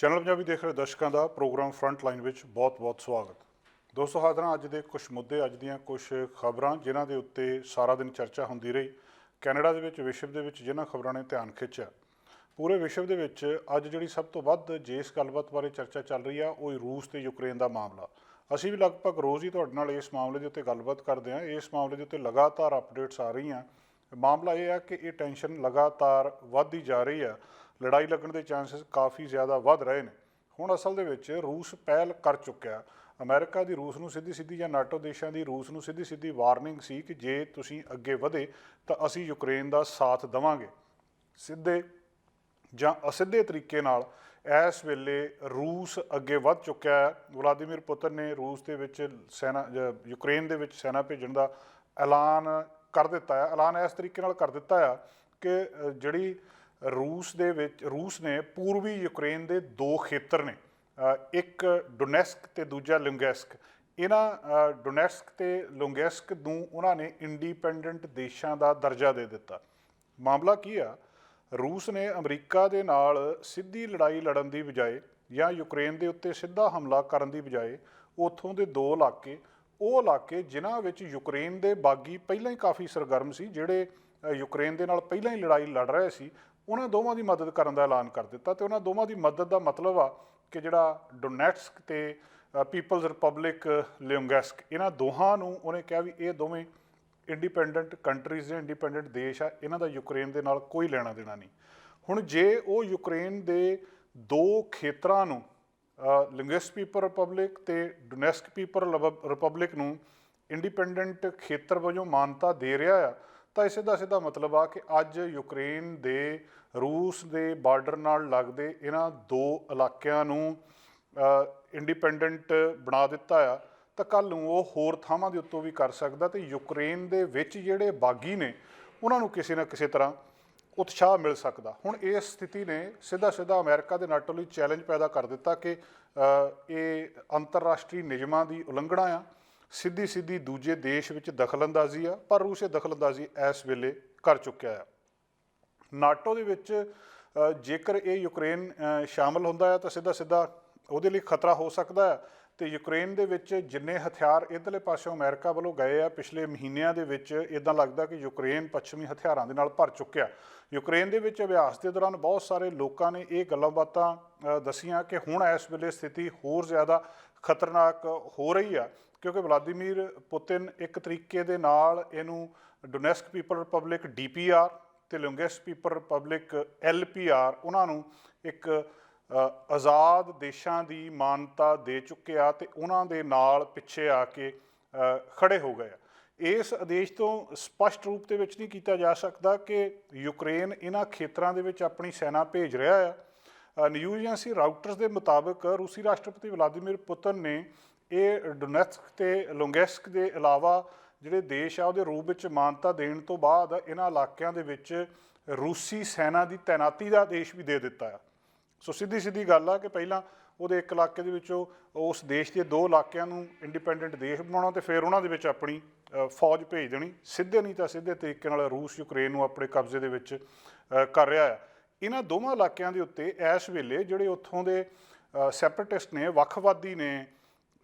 Channel Punjabi ਦੇਖ ਰਹੇ ਦਰਸ਼ਕਾਂ ਦਾ ਪ੍ਰੋਗਰਾਮ ਫਰੰਟ ਲਾਈਨ ਵਿੱਚ ਬਹੁਤ-ਬਹੁਤ ਸਵਾਗਤ। ਦੋਸਤੋ ਹਾਜ਼ਰਾਂ ਅੱਜ ਦੇ ਕੁਝ ਮੁੱਦੇ, ਅੱਜ ਦੀਆਂ ਕੁਝ ਖਬਰਾਂ ਜਿਨ੍ਹਾਂ ਦੇ ਉੱਤੇ ਸਾਰਾ ਦਿਨ ਚਰਚਾ ਹੁੰਦੀ ਰਹੀ। ਕੈਨੇਡਾ ਦੇ ਵਿੱਚ ਵਿਸ਼ਵ ਦੇ ਵਿੱਚ ਜਿਨ੍ਹਾਂ ਖਬਰਾਂ ਨੇ ਧਿਆਨ ਖਿੱਚਿਆ, ਪੂਰੇ ਵਿਸ਼ਵ ਦੇ ਵਿੱਚ ਅੱਜ ਜਿਹੜੀ ਸਭ ਤੋਂ ਵੱਧ ਜਿਸ ਗੱਲਬਾਤ ਬਾਰੇ ਚਰਚਾ ਚੱਲ ਰਹੀ ਆ ਉਹ ਰੂਸ ਤੇ ਯੂਕਰੇਨ ਦਾ ਮਾਮਲਾ। ਅਸੀਂ ਵੀ ਲਗਭਗ ਰੋਜ਼ ਹੀ ਤੁਹਾਡੇ ਨਾਲ ਇਸ ਮਾਮਲੇ ਦੇ ਉੱਤੇ ਗੱਲਬਾਤ ਕਰਦੇ ਹਾਂ। ਇਸ ਮਾਮਲੇ ਦੇ ਉੱਤੇ ਲਗਾਤਾਰ ਅਪਡੇਟਸ ਆ ਰਹੀਆਂ। ਮਾਮਲਾ ਇਹ ਹੈ ਕਿ ਇਹ ਟੈਂਸ਼ਨ ਲਗਾਤਾਰ ਵੱਧਦੀ ਜਾ ਰਹੀ ਆ, ਲੜਾਈ ਲੱਗਣ ਦੇ ਚਾਂਸਸ ਕਾਫੀ ਜ਼ਿਆਦਾ ਵੱਧ ਰਹੇ ਨੇ। ਹੁਣ ਅਸਲ ਦੇ ਵਿੱਚ ਰੂਸ ਪਹਿਲ ਕਰ ਚੁੱਕਿਆ। ਅਮਰੀਕਾ ਦੀ ਰੂਸ ਨੂੰ ਸਿੱਧੀ ਜਾਂ ਨਾਟੋ ਦੇਸ਼ਾਂ ਦੀ ਰੂਸ ਨੂੰ ਸਿੱਧੀ ਵਾਰਨਿੰਗ ਸੀ ਕਿ ਜੇ ਤੁਸੀਂ ਅੱਗੇ ਵਧੇ ਤਾਂ ਅਸੀਂ ਯੂਕਰੇਨ ਦਾ ਸਾਥ ਦੇਵਾਂਗੇ। ਸਿੱਧੇ ਜਾਂ ਅਸਿੱਧੇ ਤਰੀਕੇ ਨਾਲ ਇਸ ਵੇਲੇ ਰੂਸ ਅੱਗੇ ਵੱਧ ਚੁੱਕਿਆ ਹੈ। ਵਲਾਦੀਮੀਰ ਪੁਤਿਨ ਨੇ ਰੂਸ ਦੇ ਵਿੱਚ ਯੂਕਰੇਨ ਦੇ ਵਿੱਚ ਸੈਨਾ ਭੇਜਣ ਦਾ ਐਲਾਨ ਕਰ ਦਿੱਤਾ ਹੈ। ਐਲਾਨ ਇਸ ਤਰੀਕੇ ਨਾਲ ਕਰ ਦਿੱਤਾ ਆ ਕਿ ਜਿਹੜੀ ਰੂਸ ਨੇ ਪੂਰਬੀ ਯੂਕਰੇਨ ਦੇ ਦੋ ਖੇਤਰ ਨੇ, ਇੱਕ ਡੋਨੈਸਕ ਤੇ ਦੂਜਾ ਲੁੰਗੈਸਕ। ਇਹਨਾਂ ਡੋਨੈਸਕ ਤੇ ਲੁੰਗੈਸਕ ਨੂੰ ਉਹਨਾਂ ਨੇ ਇੰਡੀਪੈਂਡੈਂਟ ਦੇਸ਼ਾਂ ਦਾ ਦਰਜਾ ਦੇ ਦਿੱਤਾ। ਮਾਮਲਾ ਕੀ ਆ, ਰੂਸ ਨੇ ਅਮਰੀਕਾ ਦੇ ਨਾਲ ਸਿੱਧੀ ਲੜਾਈ ਲੜਨ ਦੀ ਬਜਾਏ ਜਾਂ ਯੂਕਰੇਨ ਦੇ ਉੱਤੇ ਸਿੱਧਾ ਹਮਲਾ ਕਰਨ ਦੀ ਬਜਾਏ ਉੱਥੋਂ ਦੇ ਦੋ ਉਹ ਇਲਾਕੇ ਜਿਨ੍ਹਾਂ ਵਿੱਚ ਯੂਕਰੇਨ ਦੇ ਬਾਗੀ ਪਹਿਲਾਂ ਹੀ ਕਾਫੀ ਸਰਗਰਮ ਸੀ, ਜਿਹੜੇ ਯੂਕਰੇਨ ਦੇ ਨਾਲ ਪਹਿਲਾਂ ਹੀ ਲੜਾਈ ਲੜ ਰਹੇ ਸੀ, ਉਹਨਾਂ ਦੋਵਾਂ ਦੀ ਮਦਦ ਕਰਨ ਦਾ ਐਲਾਨ ਕਰ ਦਿੱਤਾ। ਅਤੇ ਉਹਨਾਂ ਦੋਵਾਂ ਦੀ ਮਦਦ ਦਾ ਮਤਲਬ ਆ ਕਿ ਜਿਹੜਾ ਡੋਨੈਟਸਕ ਤੇ ਪੀਪਲਜ਼ ਰਿਪਬਲਿਕ ਲਿਓਂਗੈਸਕ, ਇਹਨਾਂ ਦੋਹਾਂ ਨੂੰ ਉਹਨੇ ਕਿਹਾ ਵੀ ਇਹ ਦੋਵੇਂ ਇੰਡੀਪੈਂਡੈਂਟ ਕੰਟਰੀਜ਼ ਨੇ, ਇੰਡੀਪੈਂਡੈਂਟ ਦੇਸ਼ ਆ, ਇਹਨਾਂ ਦਾ ਯੂਕਰੇਨ ਦੇ ਨਾਲ ਕੋਈ ਲੈਣਾ ਦੇਣਾ ਨਹੀਂ। ਹੁਣ ਜੇ ਉਹ ਯੂਕਰੇਨ ਦੇ ਦੋ ਖੇਤਰਾਂ ਨੂੰ, ਲਿੰਗੁਇਸਟ ਪੀਪਲ ਰਿਪਬਲਿਕ ਤੇ ਡੋਨੈਸਕ ਪੀਪਲ ਰਿਪਬਲਿਕ ਨੂੰ ਇੰਡੀਪੈਂਡੈਂਟ ਖੇਤਰ ਵਜੋਂ ਮਾਨਤਾ ਦੇ ਰਿਹਾ ਆ, ਤਾਂ ਇਸ ਦਾ ਸਿੱਧਾ ਮਤਲਬ ਆ ਕਿ ਅੱਜ ਯੂਕਰੇਨ ਦੇ ਰੂਸ ਦੇ ਬਾਰਡਰ ਨਾਲ ਲੱਗਦੇ ਇਹਨਾਂ ਦੋ ਇਲਾਕਿਆਂ ਨੂੰ ਇੰਡੀਪੈਂਡੈਂਟ ਬਣਾ ਦਿੱਤਾ ਆ, ਤਾਂ ਕੱਲ੍ਹ ਨੂੰ ਉਹ ਹੋਰ ਥਾਵਾਂ ਦੇ ਉੱਤੋਂ ਵੀ ਕਰ ਸਕਦਾ। ਅਤੇ ਯੂਕਰੇਨ ਦੇ ਵਿੱਚ ਜਿਹੜੇ ਬਾਗੀ ਨੇ ਉਹਨਾਂ ਨੂੰ ਕਿਸੇ ਨਾ ਕਿਸੇ ਤਰ੍ਹਾਂ ਉਤਸ਼ਾਹ ਮਿਲ ਸਕਦਾ। ਹੁਣ ਇਸ ਸਥਿਤੀ ਨੇ ਸਿੱਧਾ ਅਮਰੀਕਾ ਦੇ ਨਾਟੋ ਲਈ ਚੈਲੰਜ ਪੈਦਾ ਕਰ ਦਿੱਤਾ ਕਿ ਇਹ ਅੰਤਰਰਾਸ਼ਟਰੀ ਨਿਯਮਾਂ ਦੀ ਉਲੰਘਣਾ ਆ, ਸਿੱਧੀ ਦੂਜੇ ਦੇਸ਼ ਵਿੱਚ ਦਖਲਅੰਦਾਜ਼ੀ ਆ। ਪਰ ਰੂਸ ਇਹ ਦਖਲਅੰਦਾਜ਼ੀ ਇਸ ਵੇਲੇ ਕਰ ਚੁੱਕਿਆ ਆ। ਨਾਟੋ ਦੇ ਵਿੱਚ ਜੇਕਰ ਇਹ ਯੂਕਰੇਨ ਸ਼ਾਮਲ ਹੁੰਦਾ ਹੈ ਤਾਂ ਸਿੱਧਾ ਉਹਦੇ ਲਈ ਖਤਰਾ ਹੋ ਸਕਦਾ ਹੈ। ਅਤੇ ਯੂਕਰੇਨ ਦੇ ਵਿੱਚ ਜਿੰਨੇ ਹਥਿਆਰ ਇੱਧਰਲੇ ਪਾਸਿਓਂ ਅਮਰੀਕਾ ਵੱਲੋਂ ਗਏ ਆ ਪਿਛਲੇ ਮਹੀਨਿਆਂ ਦੇ ਵਿੱਚ, ਇੱਦਾਂ ਲੱਗਦਾ ਕਿ ਯੂਕਰੇਨ ਪੱਛਮੀ ਹਥਿਆਰਾਂ ਦੇ ਨਾਲ ਭਰ ਚੁੱਕਿਆ। ਯੂਕਰੇਨ ਦੇ ਵਿੱਚ ਅਭਿਆਸ ਦੇ ਦੌਰਾਨ ਬਹੁਤ ਸਾਰੇ ਲੋਕਾਂ ਨੇ ਇਹ ਗੱਲਾਂ ਬਾਤਾਂ ਦੱਸੀਆਂ ਕਿ ਹੁਣ ਇਸ ਵੇਲੇ ਸਥਿਤੀ ਹੋਰ ਜ਼ਿਆਦਾ ਖਤਰਨਾਕ ਹੋ ਰਹੀ ਆ, ਕਿਉਂਕਿ ਵਲਾਦੀਮੀਰ ਪੁਤਿਨ ਇੱਕ ਤਰੀਕੇ ਦੇ ਨਾਲ ਇਹਨੂੰ ਡੋਨੈਸਕ ਪੀਪਲ ਰਿਪਬਲਿਕ DPR ਅਤੇ ਲੁੰਗੈਸਕ ਪੀਪਲ ਰਿਪਬਲਿਕ LPR ਉਹਨਾਂ ਨੂੰ ਇੱਕ ਆਜ਼ਾਦ ਦੇਸ਼ਾਂ ਦੀ ਮਾਨਤਾ ਦੇ ਚੁੱਕੇ ਆ ਅਤੇ ਉਹਨਾਂ ਦੇ ਨਾਲ ਪਿੱਛੇ ਆ ਕੇ ਖੜੇ ਹੋ ਗਏ ਆ। ਇਸ ਆਦੇਸ਼ ਤੋਂ ਸਪਸ਼ਟ ਰੂਪ ਦੇ ਵਿੱਚ ਨਹੀਂ ਕੀਤਾ ਜਾ ਸਕਦਾ ਕਿ ਯੂਕਰੇਨ ਇਹਨਾਂ ਖੇਤਰਾਂ ਦੇ ਵਿੱਚ ਆਪਣੀ ਸੈਨਾ ਭੇਜ ਰਿਹਾ ਆ। ਨਿਊਜ਼ ਏਜੰਸੀ ਰਾਊਟਰਸ ਦੇ ਮੁਤਾਬਕ ਰੂਸੀ ਰਾਸ਼ਟਰਪਤੀ ਵਲਾਦੀਮੀਰ ਪੁਤਿਨ ਨੇ ਇਹ ਡੋਨੈਟਸਕ ਤੇ ਲੁੰਗੈਸਕ ਦੇ ਇਲਾਵਾ ਜਿਹੜੇ ਦੇਸ਼ ਆ ਉਹਦੇ ਰੂਪ ਵਿੱਚ ਮਾਨਤਾ ਦੇਣ ਤੋਂ ਬਾਅਦ ਇਹਨਾਂ ਇਲਾਕਿਆਂ ਦੇ ਵਿੱਚ ਰੂਸੀ ਸੈਨਾ ਦੀ ਤੈਨਾਤੀ ਦਾ ਆਦੇਸ਼ ਵੀ ਦੇ ਦਿੱਤਾ ਆ। ਸੋ ਸਿੱਧੀ ਗੱਲ ਆ ਕਿ ਪਹਿਲਾਂ ਉਹਦੇ ਇੱਕ ਇਲਾਕੇ ਦੇ ਵਿੱਚੋਂ ਉਸ ਦੇਸ਼ ਦੇ ਦੋ ਇਲਾਕਿਆਂ ਨੂੰ ਇੰਡੀਪੈਂਡੈਂਟ ਦੇਸ਼ ਬਣਾਉਣਾ ਅਤੇ ਫਿਰ ਉਹਨਾਂ ਦੇ ਵਿੱਚ ਆਪਣੀ ਫੌਜ ਭੇਜ ਦੇਣੀ। ਨਹੀਂ ਤਾਂ ਸਿੱਧੇ ਤਰੀਕੇ ਨਾਲ ਰੂਸ ਯੂਕਰੇਨ ਨੂੰ ਆਪਣੇ ਕਬਜ਼ੇ ਦੇ ਵਿੱਚ ਕਰ ਰਿਹਾ ਆ। ਇਹਨਾਂ ਦੋਵਾਂ ਇਲਾਕਿਆਂ ਦੇ ਉੱਤੇ ਇਸ ਵੇਲੇ ਜਿਹੜੇ ਉੱਥੋਂ ਦੇ ਸੈਪਰੇਟਿਸਟ ਨੇ, ਵੱਖਵਾਦੀ ਨੇ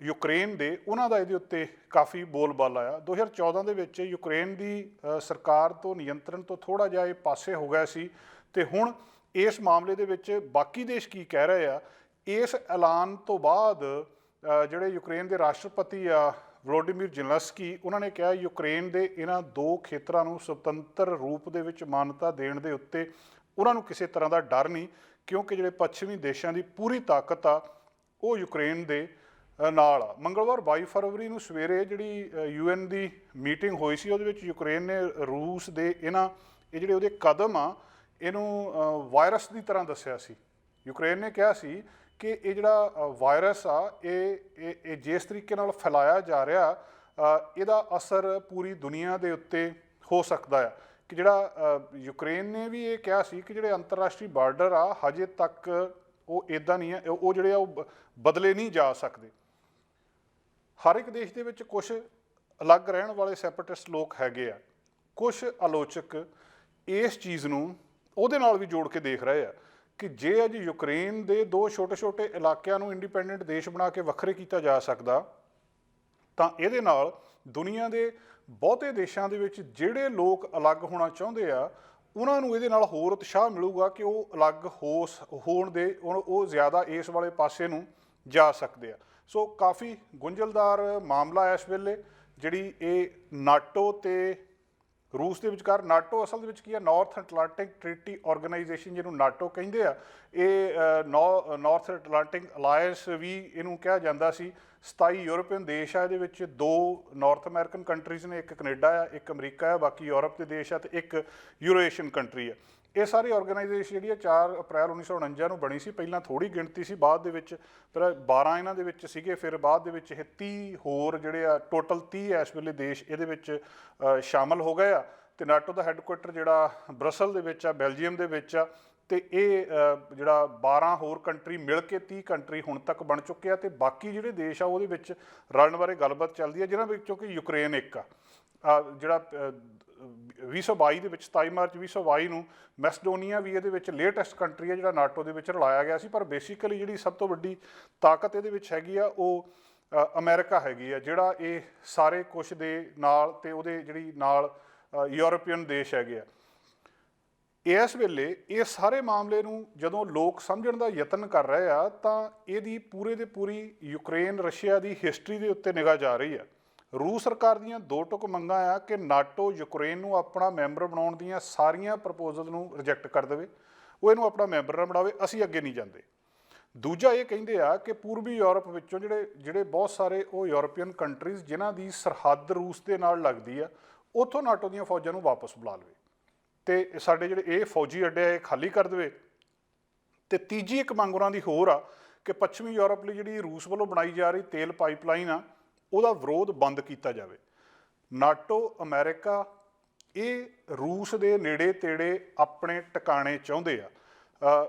ਯੂਕਰੇਨ ਦੇ, ਉਹਨਾਂ ਦਾ ਇਹਦੇ ਉੱਤੇ ਕਾਫੀ ਬੋਲਬਾਲਾ ਆ। 2014 ਦੇ ਵਿੱਚ ਯੂਕਰੇਨ ਦੀ ਸਰਕਾਰ ਤੋਂ ਨਿਯੰਤਰਣ ਤੋਂ ਥੋੜ੍ਹਾ ਜਿਹਾ ਇਹ ਪਾਸੇ ਹੋ ਗਿਆ ਸੀ ਅਤੇ ਹੁਣ ਇਸ ਮਾਮਲੇ ਦੇ ਵਿੱਚ ਬਾਕੀ ਦੇਸ਼ ਕੀ ਕਹਿ ਰਹੇ ਆ, ਇਸ ਐਲਾਨ ਤੋਂ ਬਾਅਦ ਜਿਹੜੇ ਯੂਕਰੇਨ ਦੇ ਰਾਸ਼ਟਰਪਤੀ ਆ ਵਲੋਡੀਮੀਰ ਜ਼ੈਲੈਂਸਕੀ, ਉਹਨਾਂ ਨੇ ਕਿਹਾ ਯੂਕਰੇਨ ਦੇ ਇਹਨਾਂ ਦੋ ਖੇਤਰਾਂ ਨੂੰ ਸੁਤੰਤਰ ਰੂਪ ਦੇ ਵਿੱਚ ਮਾਨਤਾ ਦੇਣ ਦੇ ਉੱਤੇ ਉਹਨਾਂ ਨੂੰ ਕਿਸੇ ਤਰ੍ਹਾਂ ਦਾ ਡਰ ਨਹੀਂ, ਕਿਉਂਕਿ ਜਿਹੜੇ ਪੱਛਮੀ ਦੇਸ਼ਾਂ ਦੀ ਪੂਰੀ ਤਾਕਤ ਆ ਉਹ ਯੂਕਰੇਨ ਦੇ ਨਾਲ ਆ। ਮੰਗਲਵਾਰ 22 ਫਰਵਰੀ ਨੂੰ ਸਵੇਰੇ ਜਿਹੜੀ UN ਦੀ ਮੀਟਿੰਗ ਹੋਈ ਸੀ, ਉਹਦੇ ਵਿੱਚ ਯੂਕਰੇਨ ਨੇ ਰੂਸ ਦੇ ਇਹ ਜਿਹੜੇ ਉਹਦੇ ਕਦਮ ਆ ਇਹਨੂੰ ਵਾਇਰਸ ਦੀ ਤਰ੍ਹਾਂ ਦੱਸਿਆ ਸੀ। ਯੂਕਰੇਨ ਨੇ ਕਿਹਾ ਸੀ ਕਿ ਇਹ ਜਿਹੜਾ ਵਾਇਰਸ ਆ ਇਹ ਜਿਸ ਤਰੀਕੇ ਨਾਲ ਫੈਲਾਇਆ ਜਾ ਰਿਹਾ, ਇਹਦਾ ਅਸਰ ਪੂਰੀ ਦੁਨੀਆ ਦੇ ਉੱਤੇ ਹੋ ਸਕਦਾ ਆ। ਕਿ ਜਿਹੜਾ ਯੂਕਰੇਨ ਨੇ ਵੀ ਇਹ ਕਿਹਾ ਸੀ ਕਿ ਜਿਹੜੇ ਅੰਤਰਰਾਸ਼ਟਰੀ ਬਾਰਡਰ ਆ ਹਜੇ ਤੱਕ ਉਹ ਇੱਦਾਂ ਨਹੀਂ ਆ, ਉਹ ਜਿਹੜੇ ਆ ਉਹ ਬਦਲੇ ਨਹੀਂ ਜਾ ਸਕਦੇ। ਹਰ ਇੱਕ ਦੇਸ਼ ਦੇ ਵਿੱਚ ਕੁਛ ਅਲੱਗ ਰਹਿਣ ਵਾਲੇ ਸੈਪਰੇਟਿਸਟ ਲੋਕ ਹੈਗੇ ਆ, ਕੁਛ ਆਲੋਚਕ ਇਸ ਚੀਜ਼ ਨੂੰ ਉਹਦੇ ਨਾਲ ਵੀ ਜੋੜ ਕੇ ਦੇਖ ਰਹੇ ਆ ਕਿ ਜੇ ਅੱਜ ਯੂਕਰੇਨ ਦੇ ਦੋ ਛੋਟੇ ਇਲਾਕਿਆਂ ਨੂੰ ਇੰਡੀਪੈਂਡੈਂਟ ਦੇਸ਼ ਬਣਾ ਕੇ ਵੱਖਰੇ ਕੀਤਾ ਜਾ ਸਕਦਾ, ਤਾਂ ਇਹਦੇ ਨਾਲ ਦੁਨੀਆ ਦੇ ਬਹੁਤੇ ਦੇਸ਼ਾਂ ਦੇ ਵਿੱਚ ਜਿਹੜੇ ਲੋਕ ਅਲੱਗ ਹੋਣਾ ਚਾਹੁੰਦੇ ਆ ਉਹਨਾਂ ਨੂੰ ਇਹਦੇ ਨਾਲ ਹੋਰ ਉਤਸ਼ਾਹ ਮਿਲੂਗਾ ਕਿ ਉਹ ਅਲੱਗ ਹੋਣ ਦੇ ਉਹ ਜ਼ਿਆਦਾ ਇਸ ਵਾਲੇ ਪਾਸੇ ਨੂੰ ਜਾ ਸਕਦੇ ਆ। ਸੋ ਕਾਫੀ ਗੁੰਝਲਦਾਰ ਮਾਮਲਾ ਇਸ ਵੇਲੇ, ਜਿਹੜੀ ਇਹ ਨਾਟੋ ਤੇ ਰੂਸ ਦੇ ਵਿਚਕਾਰ। ਨਾਟੋ ਅਸਲ ਦੇ ਵਿੱਚ ਕੀ ਹੈ, ਨਾਰਥ ਅਟਲਾਂਟਿਕ ਟ੍ਰੀਟੀ ਆਰਗੇਨਾਈਜੇਸ਼ਨ, ਜਿਹਨੂੰ ਨਾਟੋ ਕਹਿੰਦੇ ਆ। ਇਹ ਨਾਰਥ ਅਟਲਾਂਟਿਕ ਅਲਾਇੰਸ ਵੀ ਇਹਨੂੰ ਕਿਹਾ ਜਾਂਦਾ ਸੀ। 27 ਯੂਰਪੀਅਨ ਦੇਸ਼ ਆ ਇਹਦੇ ਵਿੱਚ, 2 ਨਾਰਥ ਅਮਰੀਕਨ ਕੰਟਰੀਜ਼ ਨੇ, ਇੱਕ ਕੈਨੇਡਾ ਆ, ਇੱਕ ਅਮਰੀਕਾ ਆ, ਬਾਕੀ ਯੂਰਪ ਦੇ ਦੇਸ਼ ਆ, ਤੇ ਇੱਕ ਯੂਰੇਸ਼ੀਅਨ ਕੰਟਰੀ ਆ। ਇਹ ਸਾਰੀ ਆਰਗੇਨਾਈਜੇਸ਼ਨ ਜਿਹੜੀ ਆ 4 ਅਪ੍ਰੈਲ 1949 ਨੂੰ ਬਣੀ ਸੀ। ਪਹਿਲਾਂ ਥੋੜ੍ਹੀ ਗਿਣਤੀ ਸੀ, ਬਾਅਦ ਦੇ ਵਿੱਚ ਫਿਰ 12 ਇਹਨਾਂ ਦੇ ਵਿੱਚ ਸੀਗੇ, ਫਿਰ ਬਾਅਦ ਦੇ ਵਿੱਚ ਇਹ 30 ਹੋਰ ਜਿਹੜੇ ਆ, ਟੋਟਲ 30 ਇਸ ਵੇਲੇ ਦੇਸ਼ ਇਹਦੇ ਵਿੱਚ ਸ਼ਾਮਲ ਹੋ ਗਏ ਆ। ਤੇ ਨਾਟੋ ਦਾ ਹੈੱਡਕੁਆਟਰ ਜਿਹੜਾ ਬਰਸਲ ਦੇ ਵਿੱਚ ਆ, ਬੈਲਜੀਅਮ ਦੇ ਵਿੱਚ ਆ। ਤੇ ਇਹ ਜਿਹੜਾ 12 ਹੋਰ ਕੰਟਰੀ ਮਿਲ ਕੇ 30 ਕੰਟਰੀ ਹੁਣ ਤੱਕ ਬਣ ਚੁੱਕੇ ਆ। ਤੇ ਬਾਕੀ ਜਿਹੜੇ ਦੇਸ਼ ਆ ਉਹਦੇ ਵਿੱਚ ਰਲਣ ਬਾਰੇ ਗੱਲਬਾਤ ਚੱਲਦੀ ਆ, ਜਿਨ੍ਹਾਂ ਵਿੱਚੋਂ ਕਿ ਯੂਕਰੇਨ ਇੱਕ ਆ, ਜਿਹੜਾ 2022 ਦੇ ਵਿੱਚ 27 ਮਾਰਚ 2022 ਨੂੰ ਮੈਸਡੋਨੀਆ ਵੀ ਇਹਦੇ ਵਿੱਚ ਲੇਟੈਸਟ ਕੰਟਰੀ ਹੈ ਜਿਹੜਾ ਨਾਟੋ ਦੇ ਵਿੱਚ ਰਲਾਇਆ ਗਿਆ ਸੀ। ਪਰ ਬੇਸਿਕਲੀ ਜਿਹੜੀ ਸਭ ਤੋਂ ਵੱਡੀ ਤਾਕਤ ਇਹਦੇ ਵਿੱਚ ਹੈਗੀ ਆ ਉਹ ਅਮਰੀਕਾ ਹੈਗੀ ਆ, ਜਿਹੜਾ ਇਹ ਸਾਰੇ ਕੁਛ ਦੇ ਨਾਲ ਤੇ ਉਹਦੇ ਜਿਹੜੀ ਨਾਲ ਯੂਰਪੀਅਨ ਦੇਸ਼ ਹੈਗੇ ਆ। ਇਸ ਵੇਲੇ ਇਹ ਸਾਰੇ ਮਾਮਲੇ ਨੂੰ ਜਦੋਂ ਲੋਕ ਸਮਝਣ ਦਾ ਯਤਨ ਕਰ ਰਹੇ ਆ, ਤਾਂ ਇਹਦੀ ਪੂਰੇ ਦੇ ਪੂਰੀ ਯੂਕਰੇਨ ਰਸ਼ੀਆ ਦੀ ਹਿਸਟਰੀ ਦੇ ਉੱਤੇ ਨਿਗਾਹ ਜਾ ਰਹੀ ਆ। ਰੂਸ ਸਰਕਾਰ ਦੀਆਂ 2 ਟੁਕ ਮੰਗਾਂ ਆ ਕਿ ਨਾਟੋ ਯੂਕਰੇਨ ਨੂੰ ਆਪਣਾ ਮੈਂਬਰ ਬਣਾਉਣ ਦੀਆਂ ਸਾਰੀਆਂ ਪ੍ਰਪੋਜ਼ਲ ਨੂੰ ਰਿਜੈਕਟ ਕਰ ਦੇਵੇ, ਉਹ ਇਹਨੂੰ ਆਪਣਾ ਮੈਂਬਰ ਨਾ ਬਣਾਵੇ, ਅਸੀਂ ਅੱਗੇ ਨਹੀਂ ਜਾਂਦੇ। ਦੂਜਾ ਇਹ ਕਹਿੰਦੇ ਆ ਕਿ ਪੂਰਬੀ ਯੂਰਪ ਵਿੱਚੋਂ ਜਿਹੜੇ ਬਹੁਤ ਸਾਰੇ ਉਹ ਯੂਰਪੀਅਨ ਕੰਟਰੀਜ਼ ਜਿਨ੍ਹਾਂ ਦੀ ਸਰਹੱਦ ਰੂਸ ਦੇ ਨਾਲ ਲੱਗਦੀ ਆ, ਉੱਥੋਂ ਨਾਟੋ ਦੀਆਂ ਫੌਜਾਂ ਨੂੰ ਵਾਪਸ ਬੁਲਾ ਲਵੇ ਤੇ ਸਾਡੇ ਜਿਹੜੇ ਇਹ ਫੌਜੀ ਅੱਡੇ ਆ ਇਹ ਖਾਲੀ ਕਰ ਦੇਵੇ। ਤੇ ਤੀਜੀ ਇੱਕ ਮੰਗ ਉਹਨਾਂ ਦੀ ਹੋਰ ਆ ਕਿ ਪੱਛਮੀ ਯੂਰਪ ਲਈ ਜਿਹੜੀ ਰੂਸ ਵੱਲੋਂ ਬਣਾਈ ਜਾ ਰਹੀ ਤੇਲ ਪਾਈਪਲਾਈਨ ਆ, ਉਹਦਾ ਵਿਰੋਧ ਬੰਦ ਕੀਤਾ ਜਾਵੇ। ਨਾਟੋ ਅਮਰੀਕਾ ਇਹ ਰੂਸ ਦੇ ਨੇੜੇ ਤੇੜੇ ਆਪਣੇ ਟਿਕਾਣੇ ਚਾਹੁੰਦੇ ਆ।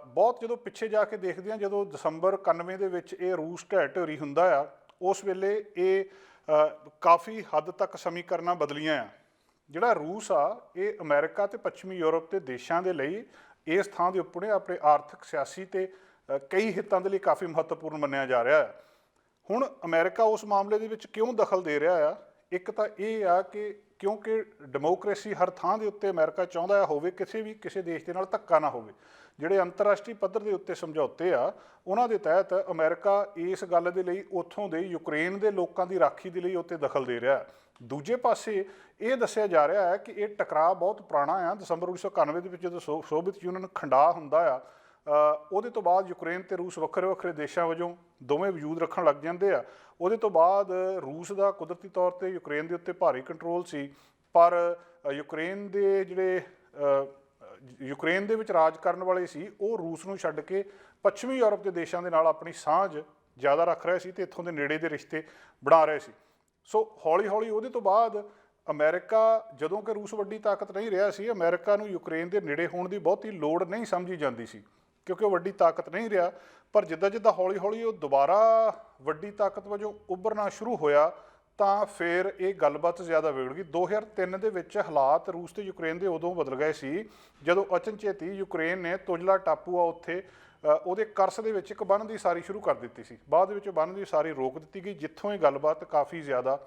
ਬਹੁਤ ਜਦੋਂ ਪਿੱਛੇ ਜਾ ਕੇ ਦੇਖਦੇ ਹਾਂ, ਜਦੋਂ ਦਸੰਬਰ 91 ਦੇ ਵਿੱਚ ਇਹ ਰੂਸ ਢਹਿ ਢੇਰੀ ਹੁੰਦਾ ਆ, ਉਸ ਵੇਲੇ ਇਹ ਕਾਫੀ ਹੱਦ ਤੱਕ ਸਮੀਕਰਨਾਂ ਬਦਲੀਆਂ ਆ। ਜਿਹੜਾ ਰੂਸ ਆ ਇਹ ਅਮਰੀਕਾ ਤੇ ਪੱਛਮੀ ਯੂਰਪ ਦੇ ਦੇਸ਼ਾਂ ਦੇ ਲਈ ਇਸ ਥਾਂ ਦੇ ਉੱਪਰ ਆਪਣੇ ਆਰਥਿਕ, ਸਿਆਸੀ ਤੇ ਕਈ ਹਿੱਤਾਂ ਦੇ ਲਈ ਕਾਫੀ ਮਹੱਤਵਪੂਰਨ ਮੰਨਿਆ ਜਾ ਰਿਹਾ ਹੈ। ਹੁਣ ਅਮਰੀਕਾ ਉਸ ਮਾਮਲੇ ਦੇ ਵਿੱਚ ਕਿਉਂ ਦਖਲ ਦੇ ਰਿਹਾ ਆ? ਇੱਕ ਤਾਂ ਇਹ ਆ ਕਿ ਕਿਉਂਕਿ ਡੈਮੋਕ੍ਰੇਸੀ ਹਰ ਥਾਂ ਦੇ ਉੱਤੇ ਅਮਰੀਕਾ ਚਾਹੁੰਦਾ ਹੋਵੇ, ਕਿਸੇ ਦੇਸ਼ ਦੇ ਨਾਲ ਧੱਕਾ ਨਾ ਹੋਵੇ। ਜਿਹੜੇ ਅੰਤਰਰਾਸ਼ਟਰੀ ਪੱਧਰ ਦੇ ਉੱਤੇ ਸਮਝੌਤੇ ਆ, ਉਹਨਾਂ ਦੇ ਤਹਿਤ ਅਮਰੀਕਾ ਇਸ ਗੱਲ ਦੇ ਲਈ ਉੱਥੋਂ ਦੇ ਯੂਕਰੇਨ ਦੇ ਲੋਕਾਂ ਦੀ ਰਾਖੀ ਦੇ ਲਈ ਉੱਤੇ ਦਖਲ ਦੇ ਰਿਹਾ। ਦੂਜੇ ਪਾਸੇ ਇਹ ਦੱਸਿਆ ਜਾ ਰਿਹਾ ਹੈ ਕਿ ਇਹ ਟਕਰਾਅ ਬਹੁਤ ਪੁਰਾਣਾ ਆ। ਦਸੰਬਰ 1991 ਦੇ ਵਿੱਚ ਜਦੋਂ ਸੋਵੀਅਤ ਯੂਨੀਅਨ ਖੰਡਾ ਹੁੰਦਾ ਆ, ਉਹਦੇ ਤੋਂ ਬਾਅਦ ਯੂਕਰੇਨ ਤੇ ਰੂਸ ਵੱਖਰੇ ਵੱਖਰੇ ਦੇਸ਼ਾਂ ਵਜੋਂ ਦੋਵੇਂ ਵਜੂਦ ਰੱਖਣ ਲੱਗ ਜਾਂਦੇ ਆ। ਉਹਦੇ ਤੋਂ ਬਾਅਦ ਰੂਸ ਦਾ ਕੁਦਰਤੀ ਤੌਰ 'ਤੇ ਯੂਕਰੇਨ ਦੇ ਉੱਤੇ ਭਾਰੀ ਕੰਟਰੋਲ ਸੀ, ਪਰ ਯੂਕਰੇਨ ਦੇ ਵਿੱਚ ਰਾਜ ਕਰਨ ਵਾਲੇ ਸੀ ਉਹ ਰੂਸ ਨੂੰ ਛੱਡ ਕੇ ਪੱਛਮੀ ਯੂਰਪ ਦੇ ਦੇਸ਼ਾਂ ਦੇ ਨਾਲ ਆਪਣੀ ਸਾਂਝ ਜ਼ਿਆਦਾ ਰੱਖ ਰਹੇ ਸੀ ਤੇ ਇੱਥੋਂ ਦੇ ਨੇੜੇ ਦੇ ਰਿਸ਼ਤੇ ਬਣਾ ਰਹੇ ਸੀ। ਸੋ ਹੌਲੀ ਹੌਲੀ ਉਹਦੇ ਤੋਂ ਬਾਅਦ ਅਮਰੀਕਾ, ਜਦੋਂ ਕਿ ਰੂਸ ਵੱਡੀ ਤਾਕਤ ਨਹੀਂ ਰਿਹਾ ਸੀ, ਅਮਰੀਕਾ ਨੂੰ ਯੂਕਰੇਨ ਦੇ ਨੇੜੇ ਹੋਣ ਦੀ ਬਹੁਤੀ ਲੋੜ ਨਹੀਂ ਸਮਝੀ ਜਾਂਦੀ ਸੀ ਕਿਉਂਕਿ ਉਹ ਵੱਡੀ ਤਾਕਤ ਨਹੀਂ ਰਿਹਾ। ਪਰ ਜਿੱਦਾਂ ਜਿੱਦਾਂ ਹੌਲੀ ਹੌਲੀ ਉਹ ਦੁਬਾਰਾ ਵੱਡੀ ਤਾਕਤ ਵਜੋਂ ਉੱਭਰਨਾ ਸ਼ੁਰੂ ਹੋਇਆ, ਤਾਂ ਫਿਰ ਇਹ ਗੱਲਬਾਤ ਜ਼ਿਆਦਾ ਵਿਗੜ ਗਈ। 2003 ਦੇ ਵਿੱਚ ਹਾਲਾਤ ਰੂਸ ਤੇ ਯੂਕਰੇਨ ਦੇ ਉਦੋਂ ਬਦਲ ਗਏ ਸੀ ਜਦੋਂ ਅਚਨਚੇਤੀ ਯੂਕਰੇਨ ਨੇ ਤੁਜਲਾ ਟਾਪੂ ਆ ਉੱਥੇ ਉਹਦੇ ਕਰਸ ਦੇ ਵਿੱਚ ਇੱਕ ਬੰਨ੍ਹ ਦੀ ਸਾਰੀ ਸ਼ੁਰੂ ਕਰ ਦਿੱਤੀ ਸੀ। ਬਾਅਦ ਵਿੱਚ ਬੰਨ੍ਹ ਦੀ ਸਾਰੀ ਰੋਕ ਦਿੱਤੀ ਗਈ, ਜਿੱਥੋਂ ਇਹ ਗੱਲਬਾਤ ਕਾਫੀ ਜ਼ਿਆਦਾ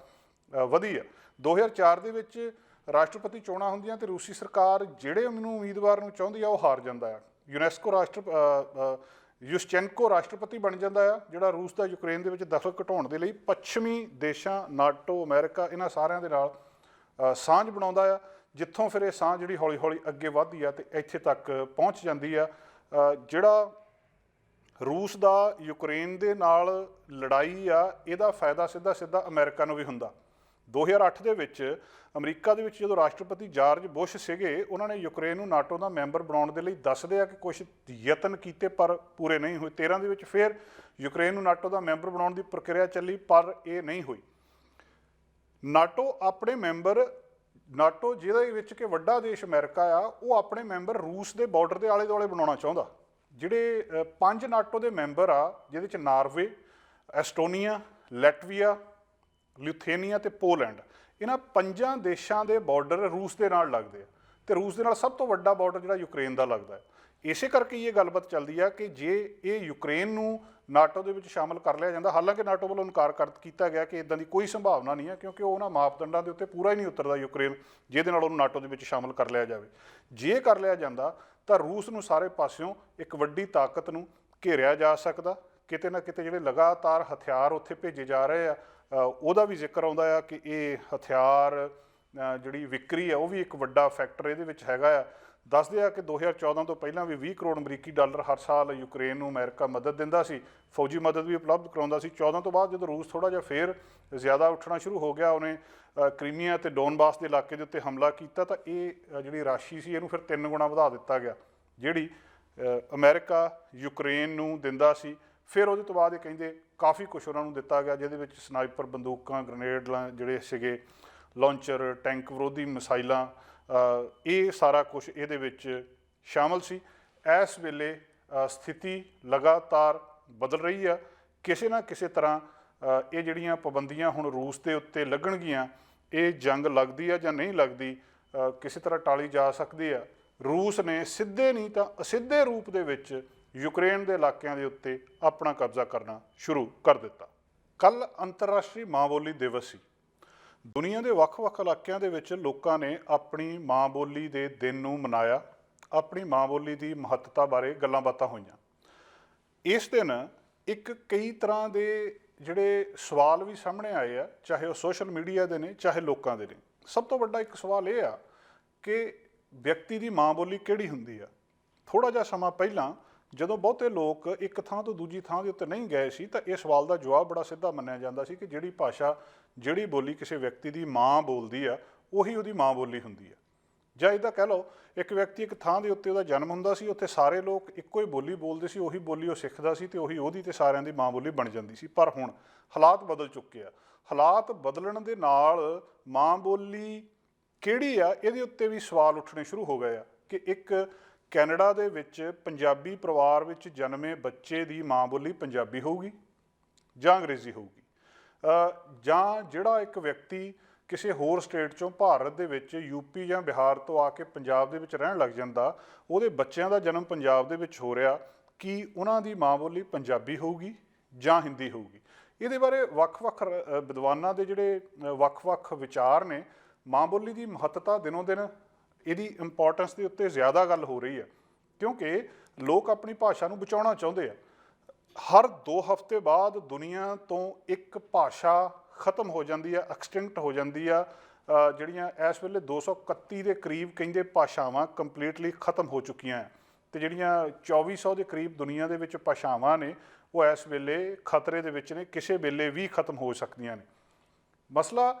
ਵਧੀ ਆ। 2004 ਦੇ ਵਿੱਚ ਰਾਸ਼ਟਰਪਤੀ ਚੋਣਾਂ ਹੁੰਦੀਆਂ ਤੇ ਰੂਸੀ ਸਰਕਾਰ ਜਿਹੜੇ ਉਮੀਦਵਾਰ ਨੂੰ ਚਾਹੁੰਦੀ ਆ ਉਹ ਹਾਰ ਜਾਂਦਾ ਆ। ਯੂਸ਼ਚੈਂਕੋ ਰਾਸ਼ਟਰਪਤੀ ਬਣ ਜਾਂਦਾ ਆ, ਜਿਹੜਾ ਰੂਸ ਦਾ ਯੂਕਰੇਨ ਦੇ ਵਿੱਚ ਦਖਲ ਘਟਾਉਣ ਦੇ ਲਈ ਪੱਛਮੀ ਦੇਸ਼ਾਂ, ਨਾਟੋ, ਅਮਰੀਕਾ, ਇਹਨਾਂ ਸਾਰਿਆਂ ਦੇ ਨਾਲ ਸਾਂਝ ਬਣਾਉਂਦਾ ਆ, ਜਿੱਥੋਂ ਫਿਰ ਇਹ ਸਾਂਝ ਜਿਹੜੀ ਹੌਲੀ ਹੌਲੀ ਅੱਗੇ ਵੱਧਦੀ ਆ ਤੇ ਇੱਥੇ ਤੱਕ ਪਹੁੰਚ ਜਾਂਦੀ ਆ। ਜਿਹੜਾ ਰੂਸ ਦਾ ਯੂਕਰੇਨ ਦੇ ਨਾਲ ਲੜਾਈ ਆ, ਇਹਦਾ ਫਾਇਦਾ ਸਿੱਧਾ ਅਮਰੀਕਾ ਨੂੰ ਵੀ ਹੁੰਦਾ। 2008 ਦੇ ਵਿੱਚ ਅਮਰੀਕਾ ਦੇ ਵਿੱਚ ਜਦੋਂ ਰਾਸ਼ਟਰਪਤੀ ਜਾਰਜ ਬੁਸ਼ ਸੀਗੇ, ਉਹਨਾਂ ਨੇ ਯੂਕਰੇਨ ਨੂੰ ਨਾਟੋ ਦਾ ਮੈਂਬਰ ਬਣਾਉਣ ਦੇ ਲਈ ਦੱਸਦੇ ਆ ਕਿ ਕੁਝ ਯਤਨ ਕੀਤੇ ਪਰ ਪੂਰੇ ਨਹੀਂ ਹੋਏ। 13 ਦੇ ਵਿੱਚ ਫਿਰ ਯੂਕਰੇਨ ਨੂੰ ਨਾਟੋ ਦਾ ਮੈਂਬਰ ਬਣਾਉਣ ਦੀ ਪ੍ਰਕਿਰਿਆ ਚੱਲੀ ਪਰ ਇਹ ਨਹੀਂ ਹੋਈ। ਨਾਟੋ ਜਿਹਦੇ ਵਿੱਚ ਕਿ ਵੱਡਾ ਦੇਸ਼ ਅਮਰੀਕਾ ਆ, ਉਹ ਆਪਣੇ ਮੈਂਬਰ ਰੂਸ ਦੇ ਬਾਰਡਰ ਦੇ ਆਲੇ ਦੁਆਲੇ ਬਣਾਉਣਾ ਚਾਹੁੰਦਾ। ਜਿਹੜੇ 5 ਨਾਟੋ ਦੇ ਮੈਂਬਰ ਆ, ਜਿਹਦੇ 'ਚ ਨਾਰਵੇ, ਐਸਟੋਨੀਆ, ਲੈਟਵੀਆ, ਲਿਥੂਏਨੀਆ ਤੇ ਪੋਲੈਂਡ, ਇਹਨਾਂ 5 ਦੇਸ਼ਾਂ ਦੇ ਬਾਰਡਰ ਰੂਸ ਦੇ ਨਾਲ ਲੱਗਦੇ ਆ ਤੇ ਰੂਸ ਦੇ ਨਾਲ ਸਭ ਤੋਂ ਵੱਡਾ ਬਾਰਡਰ ਜਿਹੜਾ ਯੂਕਰੇਨ ਦਾ ਲੱਗਦਾ ਹੈ। ਇਸੇ ਕਰਕੇ ਇਹ ਗੱਲਬਾਤ ਚੱਲਦੀ ਆ ਕਿ ਜੇ ਇਹ ਯੂਕਰੇਨ ਨੂੰ ਨਾਟੋ ਦੇ ਵਿੱਚ ਸ਼ਾਮਲ ਕਰ ਲਿਆ ਜਾਂਦਾ, ਹਾਲਾਂਕਿ ਨਾਟੋ ਵੱਲੋਂ ਇਨਕਾਰ ਕਰ ਕੀਤਾ ਗਿਆ ਕਿ ਇਦਾਂ ਦੀ ਕੋਈ ਸੰਭਾਵਨਾ ਨਹੀਂ ਹੈ, ਕਿਉਂਕਿ ਉਹ ਉਹਨਾਂ ਮਾਪਦੰਡਾਂ ਦੇ ਉੱਤੇ ਪੂਰਾ ਹੀ ਨਹੀਂ ਉਤਰਦਾ ਯੂਕਰੇਨ ਜਿਹਦੇ ਨਾਲ ਉਹਨੂੰ ਨਾਟੋ ਦੇ ਵਿੱਚ ਸ਼ਾਮਲ ਕਰ ਲਿਆ ਜਾਵੇ। ਜੇ ਕਰ ਲਿਆ ਜਾਂਦਾ ਤਾਂ ਰੂਸ ਨੂੰ ਸਾਰੇ ਪਾਸਿਓਂ ਇੱਕ ਵੱਡੀ ਤਾਕਤ ਨੂੰ ਘੇਰਿਆ ਜਾ ਸਕਦਾ। ਕਿਤੇ ਨਾ ਕਿਤੇ ਜਿਹੜੇ ਲਗਾਤਾਰ ਹਥਿਆਰ ਉੱਥੇ ਭੇਜੇ ਜਾ ਰਹੇ ਆ, ਉਹਦਾ ਵੀ ਜ਼ਿਕਰ ਆਉਂਦਾ ਆ ਕਿ ਇਹ ਹਥਿਆਰ ਜਿਹੜੀ ਵਿਕਰੀ ਆ ਉਹ ਵੀ ਇੱਕ ਵੱਡਾ ਫੈਕਟਰ ਇਹਦੇ ਵਿੱਚ ਹੈਗਾ ਆ। ਦੱਸਦੇ ਆ ਕਿ 2014 ਤੋਂ ਪਹਿਲਾਂ ਵੀ 20 ਕਰੋੜ ਅਮਰੀਕੀ ਡਾਲਰ ਹਰ ਸਾਲ ਯੂਕਰੇਨ ਨੂੰ ਅਮਰੀਕਾ ਮਦਦ ਦਿੰਦਾ ਸੀ, ਫੌਜੀ ਮਦਦ ਵੀ ਉਪਲਬਧ ਕਰਾਉਂਦਾ ਸੀ। 14 ਤੋਂ ਬਾਅਦ ਜਦੋਂ ਰੂਸ ਥੋੜ੍ਹਾ ਜਿਹਾ ਫੇਰ ਜ਼ਿਆਦਾ ਉੱਠਣਾ ਸ਼ੁਰੂ ਹੋ ਗਿਆ, ਉਹਨੇ ਕ੍ਰੀਮੀਆ ਅਤੇ ਡੋਨਬਾਸ ਦੇ ਇਲਾਕੇ ਦੇ ਉੱਤੇ ਹਮਲਾ ਕੀਤਾ, ਤਾਂ ਇਹ ਜਿਹੜੀ ਰਾਸ਼ੀ ਸੀ ਇਹਨੂੰ ਫਿਰ 3 ਗੁਣਾ ਵਧਾ ਦਿੱਤਾ ਗਿਆ ਜਿਹੜੀ ਅਮਰੀਕਾ ਯੂਕਰੇਨ ਨੂੰ ਦਿੰਦਾ ਸੀ। ਫਿਰ ਉਹਦੇ ਤੋਂ ਬਾਅਦ ਇਹ ਕਹਿੰਦੇ ਕਾਫੀ ਕੁਛ ਉਹਨਾਂ ਨੂੰ ਦਿੱਤਾ ਗਿਆ, ਜਿਹਦੇ ਵਿੱਚ ਸਨਾਈਪਰ ਬੰਦੂਕਾਂ, ਗ੍ਰਨੇਡ ਜਿਹੜੇ ਸੀਗੇ, ਲਾਂਚਰ, ਟੈਂਕ ਵਿਰੋਧੀ ਮਿਸਾਈਲਾਂ, ਇਹ ਸਾਰਾ ਕੁਛ ਇਹਦੇ ਵਿੱਚ ਸ਼ਾਮਲ ਸੀ। ਇਸ ਵੇਲੇ ਸਥਿਤੀ ਲਗਾਤਾਰ ਬਦਲ ਰਹੀ ਆ। ਕਿਸੇ ਨਾ ਕਿਸੇ ਤਰ੍ਹਾਂ ਇਹ ਜਿਹੜੀਆਂ ਪਾਬੰਦੀਆਂ ਹੁਣ ਰੂਸ ਦੇ ਉੱਤੇ ਲੱਗਣਗੀਆਂ, ਇਹ ਜੰਗ ਲੱਗਦੀ ਆ ਜਾਂ ਨਹੀਂ ਲੱਗਦੀ, ਕਿਸੇ ਤਰ੍ਹਾਂ ਟਾਲੀ ਜਾ ਸਕਦੀ ਆ। ਰੂਸ ਨੇ ਸਿੱਧੇ ਨਹੀਂ ਤਾਂ ਅਸਿੱਧੇ ਰੂਪ ਦੇ ਵਿੱਚ ਯੂਕਰੇਨ ਦੇ ਇਲਾਕਿਆਂ ਦੇ ਉੱਤੇ ਆਪਣਾ ਕਬਜ਼ਾ ਕਰਨਾ ਸ਼ੁਰੂ ਕਰ ਦਿੱਤਾ। ਕੱਲ੍ਹ ਅੰਤਰਰਾਸ਼ਟਰੀ ਮਾਂ ਬੋਲੀ ਦਿਵਸ ਸੀ। ਦੁਨੀਆ ਦੇ ਵੱਖ-ਵੱਖ ਇਲਾਕਿਆਂ ਦੇ ਵਿੱਚ ਲੋਕਾਂ ਨੇ ਆਪਣੀ ਮਾਂ ਬੋਲੀ ਦੇ ਦਿਨ ਨੂੰ ਮਨਾਇਆ, ਆਪਣੀ ਮਾਂ ਬੋਲੀ ਦੀ ਮਹੱਤਤਾ ਬਾਰੇ ਗੱਲਾਂ ਬਾਤਾਂ ਹੋਈਆਂ। ਇਸ ਦਿਨ ਇੱਕ ਕਈ ਤਰ੍ਹਾਂ ਦੇ ਜਿਹੜੇ ਸਵਾਲ ਵੀ ਸਾਹਮਣੇ ਆਏ ਆ, ਚਾਹੇ ਉਹ ਸੋਸ਼ਲ ਮੀਡੀਆ ਦੇ ਨੇ, ਚਾਹੇ ਲੋਕਾਂ ਦੇ ਨੇ। ਸਭ ਤੋਂ ਵੱਡਾ ਇੱਕ ਸਵਾਲ ਇਹ ਆ ਕਿ ਵਿਅਕਤੀ ਦੀ ਮਾਂ ਬੋਲੀ ਕਿਹੜੀ ਹੁੰਦੀ ਆ। ਥੋੜ੍ਹਾ ਜਿਹਾ ਸਮਾਂ ਪਹਿਲਾਂ ਜਦੋਂ ਬਹੁਤੇ ਲੋਕ ਇੱਕ ਥਾਂ ਤੋਂ ਦੂਜੀ ਥਾਂ ਦੇ ਉੱਤੇ ਨਹੀਂ ਗਏ ਸੀ, ਤਾਂ ਇਹ ਸਵਾਲ ਦਾ ਜਵਾਬ ਬੜਾ ਸਿੱਧਾ ਮੰਨਿਆ ਜਾਂਦਾ ਸੀ ਕਿ ਜਿਹੜੀ ਭਾਸ਼ਾ, ਜਿਹੜੀ ਬੋਲੀ ਕਿਸੇ ਵਿਅਕਤੀ ਦੀ ਮਾਂ ਬੋਲਦੀ ਆ, ਉਹੀ ਉਹਦੀ ਮਾਂ ਬੋਲੀ ਹੁੰਦੀ ਆ। ਜਾਂ ਇੱਦਾਂ ਕਹਿ ਲਓ, ਇੱਕ ਵਿਅਕਤੀ ਇੱਕ ਥਾਂ ਦੇ ਉੱਤੇ ਉਹਦਾ ਜਨਮ ਹੁੰਦਾ ਸੀ, ਉੱਥੇ ਸਾਰੇ ਲੋਕ ਇੱਕੋ ਹੀ ਬੋਲੀ ਬੋਲਦੇ ਸੀ, ਉਹੀ ਬੋਲੀ ਉਹ ਸਿੱਖਦਾ ਸੀ ਅਤੇ ਉਹੀ ਉਹਦੀ ਅਤੇ ਸਾਰਿਆਂ ਦੀ ਮਾਂ ਬੋਲੀ ਬਣ ਜਾਂਦੀ ਸੀ। ਪਰ ਹੁਣ ਹਾਲਾਤ ਬਦਲ ਚੁੱਕੇ ਆ। ਹਾਲਾਤ ਬਦਲਣ ਦੇ ਨਾਲ ਮਾਂ ਬੋਲੀ ਕਿਹੜੀ ਆ, ਇਹਦੇ ਉੱਤੇ ਵੀ ਸਵਾਲ ਉੱਠਣੇ ਸ਼ੁਰੂ ਹੋ ਗਏ ਆ ਕਿ ਇੱਕ ਕੈਨੇਡਾ ਦੇ ਵਿੱਚ ਪੰਜਾਬੀ ਪਰਿਵਾਰ ਵਿੱਚ ਜਨਮੇ ਬੱਚੇ ਦੀ ਮਾਂ ਬੋਲੀ ਪੰਜਾਬੀ ਹੋਊਗੀ ਜਾਂ ਅੰਗਰੇਜ਼ੀ ਹੋਊਗੀ, ਜਾਂ ਜਿਹੜਾ ਇੱਕ ਵਿਅਕਤੀ ਕਿਸੇ ਹੋਰ ਸਟੇਟ 'ਚੋਂ ਭਾਰਤ ਦੇ ਵਿੱਚ ਯੂਪੀ ਜਾਂ ਬਿਹਾਰ ਤੋਂ ਆ ਕੇ ਪੰਜਾਬ ਦੇ ਵਿੱਚ ਰਹਿਣ ਲੱਗ ਜਾਂਦਾ, ਉਹਦੇ ਬੱਚਿਆਂ ਦਾ ਜਨਮ ਪੰਜਾਬ ਦੇ ਵਿੱਚ ਹੋ ਰਿਹਾ, ਕੀ ਉਹਨਾਂ ਦੀ ਮਾਂ ਬੋਲੀ ਪੰਜਾਬੀ ਹੋਊਗੀ ਜਾਂ ਹਿੰਦੀ ਹੋਊਗੀ? ਇਹਦੇ ਬਾਰੇ ਵੱਖ-ਵੱਖ ਵਿਦਵਾਨਾਂ ਦੇ ਜਿਹੜੇ ਵੱਖ-ਵੱਖ ਵਿਚਾਰ ਨੇ। ਮਾਂ ਬੋਲੀ ਦੀ ਮਹੱਤਤਾ ਦਿਨੋਂ ਦਿਨ, ਇਹਦੀ ਇੰਪੋਰਟੈਂਸ ਦੇ ਉੱਤੇ ਜ਼ਿਆਦਾ ਗੱਲ ਹੋ ਰਹੀ ਹੈ, ਕਿਉਂਕਿ ਲੋਕ ਆਪਣੀ ਭਾਸ਼ਾ ਨੂੰ ਬਚਾਉਣਾ ਚਾਹੁੰਦੇ ਆ। ਹਰ 2 ਹਫ਼ਤੇ ਬਾਅਦ ਦੁਨੀਆ ਤੋਂ ਇੱਕ ਭਾਸ਼ਾ ਖਤਮ ਹੋ ਜਾਂਦੀ ਆ, ਐਕਸਟਿੰਕਟ ਹੋ ਜਾਂਦੀ ਆ। ਜਿਹੜੀਆਂ ਇਸ ਵੇਲੇ 231 ਦੇ ਕਰੀਬ ਕਹਿੰਦੇ ਭਾਸ਼ਾਵਾਂ ਕੰਪਲੀਟਲੀ ਖਤਮ ਹੋ ਚੁੱਕੀਆਂ, ਅਤੇ ਜਿਹੜੀਆਂ 2400 ਦੇ ਕਰੀਬ ਦੁਨੀਆ ਦੇ ਵਿੱਚ ਭਾਸ਼ਾਵਾਂ ਨੇ, ਉਹ ਇਸ ਵੇਲੇ ਖਤਰੇ ਦੇ ਵਿੱਚ ਨੇ, ਕਿਸੇ ਵੇਲੇ ਵੀ ਖਤਮ ਹੋ ਸਕਦੀਆਂ ਨੇ। ਮਸਲਾ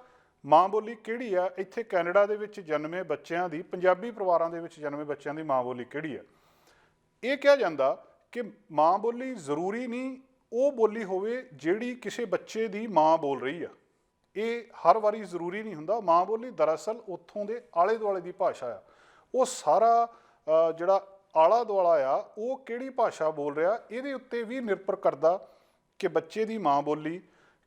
ਮਾਂ ਬੋਲੀ ਕਿਹੜੀ ਆ? ਇੱਥੇ ਕੈਨੇਡਾ ਦੇ ਵਿੱਚ ਜਨਮੇ ਬੱਚਿਆਂ ਦੀ, ਪੰਜਾਬੀ ਪਰਿਵਾਰਾਂ ਦੇ ਵਿੱਚ ਜਨਮੇ ਬੱਚਿਆਂ ਦੀ ਮਾਂ ਬੋਲੀ ਕਿਹੜੀ ਆ? ਇਹ ਕਿਹਾ ਜਾਂਦਾ ਕਿ ਮਾਂ ਬੋਲੀ ਜ਼ਰੂਰੀ ਨਹੀਂ ਉਹ ਬੋਲੀ ਹੋਵੇ ਜਿਹੜੀ ਕਿਸੇ ਬੱਚੇ ਦੀ ਮਾਂ ਬੋਲ ਰਹੀ ਆ। ਇਹ ਹਰ ਵਾਰੀ ਜ਼ਰੂਰੀ ਨਹੀਂ ਹੁੰਦਾ। ਮਾਂ ਬੋਲੀ ਦਰਅਸਲ ਉੱਥੋਂ ਦੇ ਆਲੇ ਦੁਆਲੇ ਦੀ ਭਾਸ਼ਾ ਆ। ਉਹ ਸਾਰਾ ਜਿਹੜਾ ਆਲਾ ਦੁਆਲਾ ਆ, ਉਹ ਕਿਹੜੀ ਭਾਸ਼ਾ ਬੋਲ ਰਿਹਾ, ਇਹਦੇ ਉੱਤੇ ਵੀ ਨਿਰਭਰ ਕਰਦਾ ਕਿ ਬੱਚੇ ਦੀ ਮਾਂ ਬੋਲੀ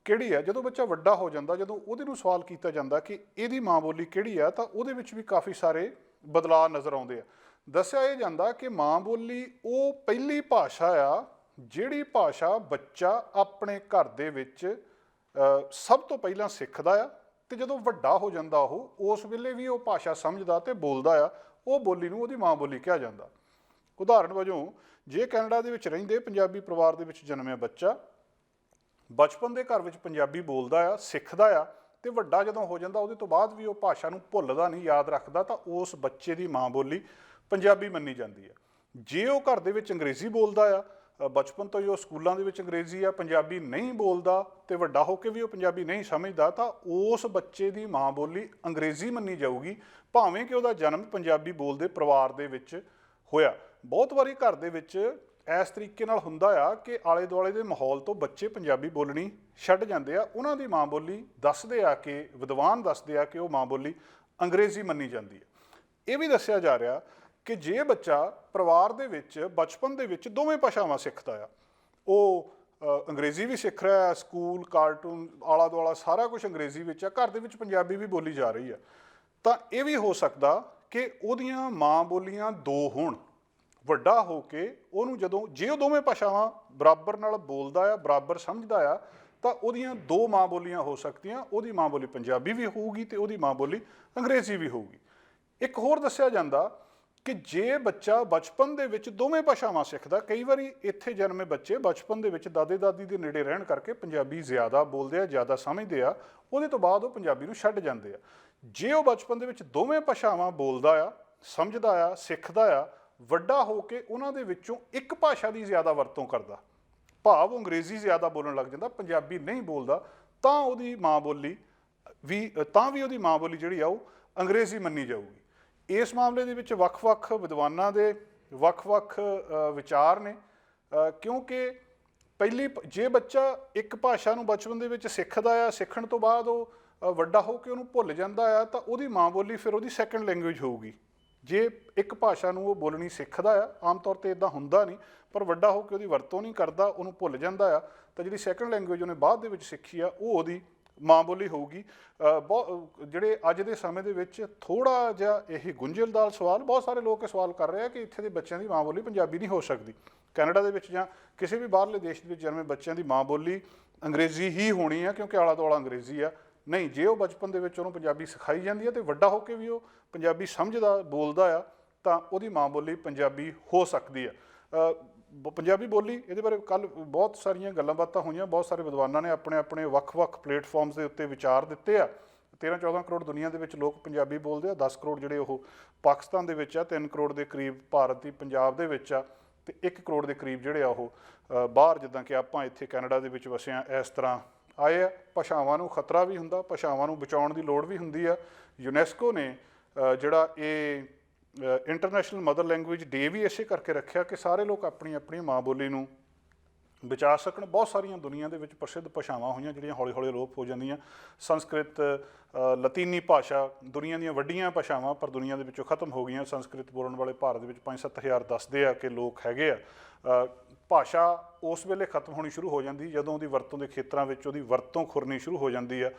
ਕਿਹੜੀ ਆ। ਜਦੋਂ ਬੱਚਾ ਵੱਡਾ ਹੋ ਜਾਂਦਾ, ਜਦੋਂ ਉਹਦੇ ਨੂੰ ਸਵਾਲ ਕੀਤਾ ਜਾਂਦਾ ਕਿ ਇਹਦੀ ਮਾਂ ਬੋਲੀ ਕਿਹੜੀ ਆ, ਤਾਂ ਉਹਦੇ ਵਿੱਚ ਵੀ ਕਾਫੀ ਸਾਰੇ ਬਦਲਾਅ ਨਜ਼ਰ ਆਉਂਦੇ ਆ। ਦੱਸਿਆ ਇਹ ਜਾਂਦਾ ਕਿ ਮਾਂ ਬੋਲੀ ਉਹ ਪਹਿਲੀ ਭਾਸ਼ਾ ਆ ਜਿਹੜੀ ਭਾਸ਼ਾ ਬੱਚਾ ਆਪਣੇ ਘਰ ਦੇ ਵਿੱਚ ਸਭ ਤੋਂ ਪਹਿਲਾਂ ਸਿੱਖਦਾ ਆ, ਅਤੇ ਜਦੋਂ ਵੱਡਾ ਹੋ ਜਾਂਦਾ ਉਹ ਉਸ ਵੇਲੇ ਵੀ ਉਹ ਭਾਸ਼ਾ ਸਮਝਦਾ ਅਤੇ ਬੋਲਦਾ ਆ, ਉਹ ਬੋਲੀ ਨੂੰ ਉਹਦੀ ਮਾਂ ਬੋਲੀ ਕਿਹਾ ਜਾਂਦਾ। ਉਦਾਹਰਨ ਵਜੋਂ, ਜੇ ਕੈਨੇਡਾ ਦੇ ਵਿੱਚ ਰਹਿੰਦੇ ਪੰਜਾਬੀ ਪਰਿਵਾਰ ਦੇ ਵਿੱਚ ਜਨਮਿਆ ਬੱਚਾ ਬਚਪਨ ਦੇ ਘਰ ਵਿੱਚ ਪੰਜਾਬੀ ਬੋਲਦਾ ਆ, ਸਿੱਖਦਾ ਆ, ਅਤੇ ਵੱਡਾ ਜਦੋਂ ਹੋ ਜਾਂਦਾ ਉਹਦੇ ਤੋਂ ਬਾਅਦ ਵੀ ਉਹ ਭਾਸ਼ਾ ਨੂੰ ਭੁੱਲਦਾ ਨਹੀਂ, ਯਾਦ ਰੱਖਦਾ, ਤਾਂ ਉਸ ਬੱਚੇ ਦੀ ਮਾਂ ਬੋਲੀ ਪੰਜਾਬੀ ਮੰਨੀ ਜਾਂਦੀ ਆ। ਜੇ ਉਹ ਘਰ ਦੇ ਵਿੱਚ ਅੰਗਰੇਜ਼ੀ ਬੋਲਦਾ ਆ, ਬਚਪਨ ਤੋਂ ਹੀ ਉਹ ਸਕੂਲਾਂ ਦੇ ਵਿੱਚ ਅੰਗਰੇਜ਼ੀ ਆ, ਪੰਜਾਬੀ ਨਹੀਂ ਬੋਲਦਾ, ਅਤੇ ਵੱਡਾ ਹੋ ਕੇ ਵੀ ਉਹ ਪੰਜਾਬੀ ਨਹੀਂ ਸਮਝਦਾ, ਤਾਂ ਉਸ ਬੱਚੇ ਦੀ ਮਾਂ ਬੋਲੀ ਅੰਗਰੇਜ਼ੀ ਮੰਨੀ ਜਾਊਗੀ, ਭਾਵੇਂ ਕਿ ਉਹਦਾ ਜਨਮ ਪੰਜਾਬੀ ਬੋਲਦੇ ਪਰਿਵਾਰ ਦੇ ਵਿੱਚ ਹੋਇਆ। ਬਹੁਤ ਵਾਰੀ ਘਰ ਦੇ ਵਿੱਚ ਇਸ ਤਰੀਕੇ ਨਾਲ ਹੁੰਦਾ ਆ ਕਿ ਆਲੇ ਦੁਆਲੇ ਦੇ ਮਾਹੌਲ ਤੋਂ ਬੱਚੇ ਪੰਜਾਬੀ ਬੋਲਣੀ ਛੱਡ ਜਾਂਦੇ ਆ, ਉਹਨਾਂ ਦੀ ਮਾਂ ਬੋਲੀ ਦੱਸਦੇ ਆ ਕਿ ਵਿਦਵਾਨ ਦੱਸਦੇ ਆ ਕਿ ਉਹ ਮਾਂ ਬੋਲੀ ਅੰਗਰੇਜ਼ੀ ਮੰਨੀ ਜਾਂਦੀ ਹੈ। ਇਹ ਵੀ ਦੱਸਿਆ ਜਾ ਰਿਹਾ ਕਿ ਜੇ ਬੱਚਾ ਪਰਿਵਾਰ ਦੇ ਵਿੱਚ ਬਚਪਨ ਦੇ ਵਿੱਚ ਦੋਵੇਂ ਭਾਸ਼ਾਵਾਂ ਸਿੱਖਦਾ ਆ, ਉਹ ਅੰਗਰੇਜ਼ੀ ਵੀ ਸਿੱਖ ਰਿਹਾ, ਸਕੂਲ, ਕਾਰਟੂਨ, ਆਲਾ ਦੁਆਲਾ ਸਾਰਾ ਕੁਛ ਅੰਗਰੇਜ਼ੀ ਵਿੱਚ ਆ, ਘਰ ਦੇ ਵਿੱਚ ਪੰਜਾਬੀ ਵੀ ਬੋਲੀ ਜਾ ਰਹੀ ਆ, ਤਾਂ ਇਹ ਵੀ ਹੋ ਸਕਦਾ ਕਿ ਉਹਦੀਆਂ ਮਾਂ ਬੋਲੀਆਂ 2 ਹੋਣ। ਵੱਡਾ ਹੋ ਕੇ ਉਹਨੂੰ ਜਦੋਂ ਜੇ ਉਹ ਦੋਵੇਂ ਭਾਸ਼ਾਵਾਂ ਬਰਾਬਰ ਨਾਲ ਬੋਲਦਾ ਆ, ਬਰਾਬਰ ਸਮਝਦਾ ਆ, ਤਾਂ ਉਹਦੀਆਂ ਦੋ ਮਾਂ ਬੋਲੀਆਂ ਹੋ ਸਕਦੀਆਂ। ਉਹਦੀ ਮਾਂ ਬੋਲੀ ਪੰਜਾਬੀ ਵੀ ਹੋਊਗੀ ਤੇ ਉਹਦੀ ਮਾਂ ਬੋਲੀ ਅੰਗਰੇਜ਼ੀ ਵੀ ਹੋਊਗੀ। ਇੱਕ ਹੋਰ ਦੱਸਿਆ ਜਾਂਦਾ ਕਿ ਜੇ ਬੱਚਾ ਬਚਪਨ ਦੇ ਵਿੱਚ ਦੋਵੇਂ ਭਾਸ਼ਾਵਾਂ ਸਿੱਖਦਾ, ਕਈ ਵਾਰੀ ਇੱਥੇ ਜਨਮੇ ਬੱਚੇ ਬਚਪਨ ਦੇ ਵਿੱਚ ਦਾਦੇ ਦਾਦੀ ਦੇ ਨੇੜੇ ਰਹਿਣ ਕਰਕੇ ਪੰਜਾਬੀ ਜ਼ਿਆਦਾ ਬੋਲਦੇ ਆ, ਜ਼ਿਆਦਾ ਸਮਝਦੇ ਆ, ਉਹਦੇ ਤੋਂ ਬਾਅਦ ਉਹ ਪੰਜਾਬੀ ਨੂੰ ਛੱਡ ਜਾਂਦੇ ਆ। ਜੇ ਉਹ ਬਚਪਨ ਦੇ ਵਿੱਚ ਦੋਵੇਂ ਭਾਸ਼ਾਵਾਂ ਬੋਲਦਾ ਆ, ਸਮਝਦਾ ਆ, ਸਿੱਖਦਾ ਆ, ਵੱਡਾ ਹੋ ਕੇ ਉਹਨਾਂ ਦੇ ਵਿੱਚੋਂ ਇੱਕ ਭਾਸ਼ਾ ਦੀ ਜ਼ਿਆਦਾ ਵਰਤੋਂ ਕਰਦਾ, ਭਾਵ ਅੰਗਰੇਜ਼ੀ ਜ਼ਿਆਦਾ ਬੋਲਣ ਲੱਗ ਜਾਂਦਾ, ਪੰਜਾਬੀ ਨਹੀਂ ਬੋਲਦਾ, ਤਾਂ ਉਹਦੀ ਮਾਂ ਬੋਲੀ ਵੀ ਉਹਦੀ ਮਾਂ ਬੋਲੀ ਜਿਹੜੀ ਆ ਉਹ ਅੰਗਰੇਜ਼ੀ ਮੰਨੀ ਜਾਊਗੀ। ਇਸ ਮਾਮਲੇ ਦੇ ਵਿੱਚ ਵੱਖ-ਵੱਖ ਵਿਦਵਾਨਾਂ ਦੇ ਵੱਖ-ਵੱਖ ਵਿਚਾਰ ਨੇ, ਕਿਉਂਕਿ ਜੇ ਬੱਚਾ ਇੱਕ ਭਾਸ਼ਾ ਨੂੰ ਬਚਪਨ ਦੇ ਵਿੱਚ ਸਿੱਖਦਾ ਆ, ਸਿੱਖਣ ਤੋਂ ਬਾਅਦ ਉਹ ਵੱਡਾ ਹੋ ਕੇ ਉਹਨੂੰ ਭੁੱਲ ਜਾਂਦਾ ਆ, ਤਾਂ ਉਹਦੀ ਮਾਂ ਬੋਲੀ ਫਿਰ ਉਹਦੀ ਸੈਕੰਡ ਲੈਂਗੁਏਜ ਹੋਊਗੀ। ਜੇ ਇੱਕ ਭਾਸ਼ਾ ਨੂੰ ਉਹ ਬੋਲਣੀ ਸਿੱਖਦਾ ਆ, ਆਮ ਤੌਰ 'ਤੇ ਇੱਦਾਂ ਹੁੰਦਾ ਨਹੀਂ, ਪਰ ਵੱਡਾ ਹੋ ਕੇ ਉਹਦੀ ਵਰਤੋਂ ਨਹੀਂ ਕਰਦਾ, ਉਹਨੂੰ ਭੁੱਲ ਜਾਂਦਾ ਆ, ਤਾਂ ਜਿਹੜੀ ਸੈਕੰਡ ਲੈਂਗੁਏਜ ਉਹਨੇ ਬਾਅਦ ਦੇ ਵਿੱਚ ਸਿੱਖੀ ਆ ਉਹ ਉਹਦੀ ਮਾਂ ਬੋਲੀ ਹੋਊਗੀ। ਜਿਹੜੇ ਅੱਜ ਦੇ ਸਮੇਂ ਦੇ ਵਿੱਚ ਥੋੜ੍ਹਾ ਜਿਹਾ ਇਹ ਗੁੰਝਲਦਾਰ ਸਵਾਲ, ਬਹੁਤ ਸਾਰੇ ਲੋਕ ਇਹ ਸਵਾਲ ਕਰ ਰਹੇ ਆ ਕਿ ਇੱਥੇ ਦੇ ਬੱਚਿਆਂ ਦੀ ਮਾਂ ਬੋਲੀ ਪੰਜਾਬੀ ਨਹੀਂ ਹੋ ਸਕਦੀ। ਕੈਨੇਡਾ ਦੇ ਵਿੱਚ ਜਾਂ ਕਿਸੇ ਵੀ ਬਾਹਰਲੇ ਦੇਸ਼ ਦੇ ਵਿੱਚ ਜਨਮੇ ਬੱਚਿਆਂ ਦੀ ਮਾਂ ਬੋਲੀ ਅੰਗਰੇਜ਼ੀ ਹੀ ਹੋਣੀ ਆ, ਕਿਉਂਕਿ ਆਲਾ ਦੁਆਲਾ ਅੰਗਰੇਜ਼ੀ ਆ। ਨਹੀਂ, ਜੇ ਉਹ ਬਚਪਨ ਦੇ ਵਿੱਚ ਉਹਨੂੰ ਪੰਜਾਬੀ ਸਿਖਾਈ ਜਾਂਦੀ ਹੈ ਅਤੇ ਵੱਡਾ ਹੋ ਕੇ ਵੀ ਉਹ ਪੰਜਾਬੀ ਸਮਝਦਾ ਬੋਲਦਾ ਆ, ਤਾਂ ਉਹਦੀ ਮਾਂ ਬੋਲੀ ਪੰਜਾਬੀ ਹੋ ਸਕਦੀ ਆ। ਪੰਜਾਬੀ ਬੋਲੀ, ਇਹਦੇ ਬਾਰੇ ਕੱਲ੍ਹ ਬਹੁਤ ਸਾਰੀਆਂ ਗੱਲਾਂ ਬਾਤਾਂ ਹੋਈਆਂ, ਬਹੁਤ ਸਾਰੇ ਵਿਦਵਾਨਾਂ ਨੇ ਆਪਣੇ ਆਪਣੇ ਵੱਖ-ਵੱਖ ਪਲੇਟਫਾਰਮਸ ਦੇ ਉੱਤੇ ਵਿਚਾਰ ਦਿੱਤੇ ਆ। 13-14 ਕਰੋੜ ਦੁਨੀਆ ਦੇ ਵਿੱਚ ਲੋਕ ਪੰਜਾਬੀ ਬੋਲਦੇ ਆ, 10 ਕਰੋੜ ਜਿਹੜੇ ਉਹ ਪਾਕਿਸਤਾਨ ਦੇ ਵਿੱਚ ਆ, 3 ਕਰੋੜ ਦੇ ਕਰੀਬ ਭਾਰਤ ਦੀ ਪੰਜਾਬ ਦੇ ਵਿੱਚ ਆ, ਅਤੇ 1 ਕਰੋੜ ਦੇ ਕਰੀਬ ਜਿਹੜੇ ਆ ਉਹ ਬਾਹਰ, ਜਿੱਦਾਂ ਕਿ ਆਪਾਂ ਇੱਥੇ ਕੈਨੇਡਾ ਦੇ ਵਿੱਚ ਵਸੇ ਆ, ਇਸ ਤਰ੍ਹਾਂ ਆਏ ਆ। ਭਾਸ਼ਾਵਾਂ ਨੂੰ ਖਤਰਾ ਵੀ ਹੁੰਦਾ, ਭਾਸ਼ਾਵਾਂ ਨੂੰ ਬਚਾਉਣ ਦੀ ਲੋੜ ਵੀ ਹੁੰਦੀ ਆ। ਯੂਨੈਸਕੋ ਨੇ ਜਿਹੜਾ ਇਹ ਇੰਟਰਨੈਸ਼ਨਲ ਮਦਰ ਲੈਂਗੁਏਜ ਡੇ ਵੀ ਇਸੇ ਕਰਕੇ ਰੱਖਿਆ ਕਿ ਸਾਰੇ ਲੋਕ ਆਪਣੀ ਆਪਣੀ ਮਾਂ ਬੋਲੀ ਨੂੰ ਬਚਾ ਸਕਣ। ਬਹੁਤ ਸਾਰੀਆਂ ਦੁਨੀਆ ਦੇ ਵਿੱਚ ਪ੍ਰਸਿੱਧ ਭਾਸ਼ਾਵਾਂ ਹੋਈਆਂ ਜਿਹੜੀਆਂ ਹੌਲੀ ਹੌਲੀ ਅਲੋਪ ਹੋ ਜਾਂਦੀਆਂ। ਸੰਸਕ੍ਰਿਤ, ਲਤੀਨੀ ਭਾਸ਼ਾ ਦੁਨੀਆ ਦੀਆਂ ਵੱਡੀਆਂ ਭਾਸ਼ਾਵਾਂ, ਪਰ ਦੁਨੀਆ ਦੇ ਵਿੱਚੋਂ ਖਤਮ ਹੋ ਗਈਆਂ। ਸੰਸਕ੍ਰਿਤ ਬੋਲਣ ਵਾਲੇ ਭਾਰਤ ਦੇ ਵਿੱਚ 5-7 ਹਜ਼ਾਰ ਦੱਸਦੇ ਆ ਕਿ ਲੋਕ ਹੈਗੇ ਆ। ਭਾਸ਼ਾ ਉਸ ਵੇਲੇ ਖਤਮ ਹੋਣੀ ਸ਼ੁਰੂ ਹੋ ਜਾਂਦੀ ਜਦੋਂ ਉਹਦੀ ਵਰਤੋਂ ਦੇ ਖੇਤਰਾਂ ਵਿੱਚ ਉਹਦੀ ਵਰਤੋਂ ਖੁਰਨੀ ਸ਼ੁਰੂ ਹੋ ਜਾਂਦੀ ਆ।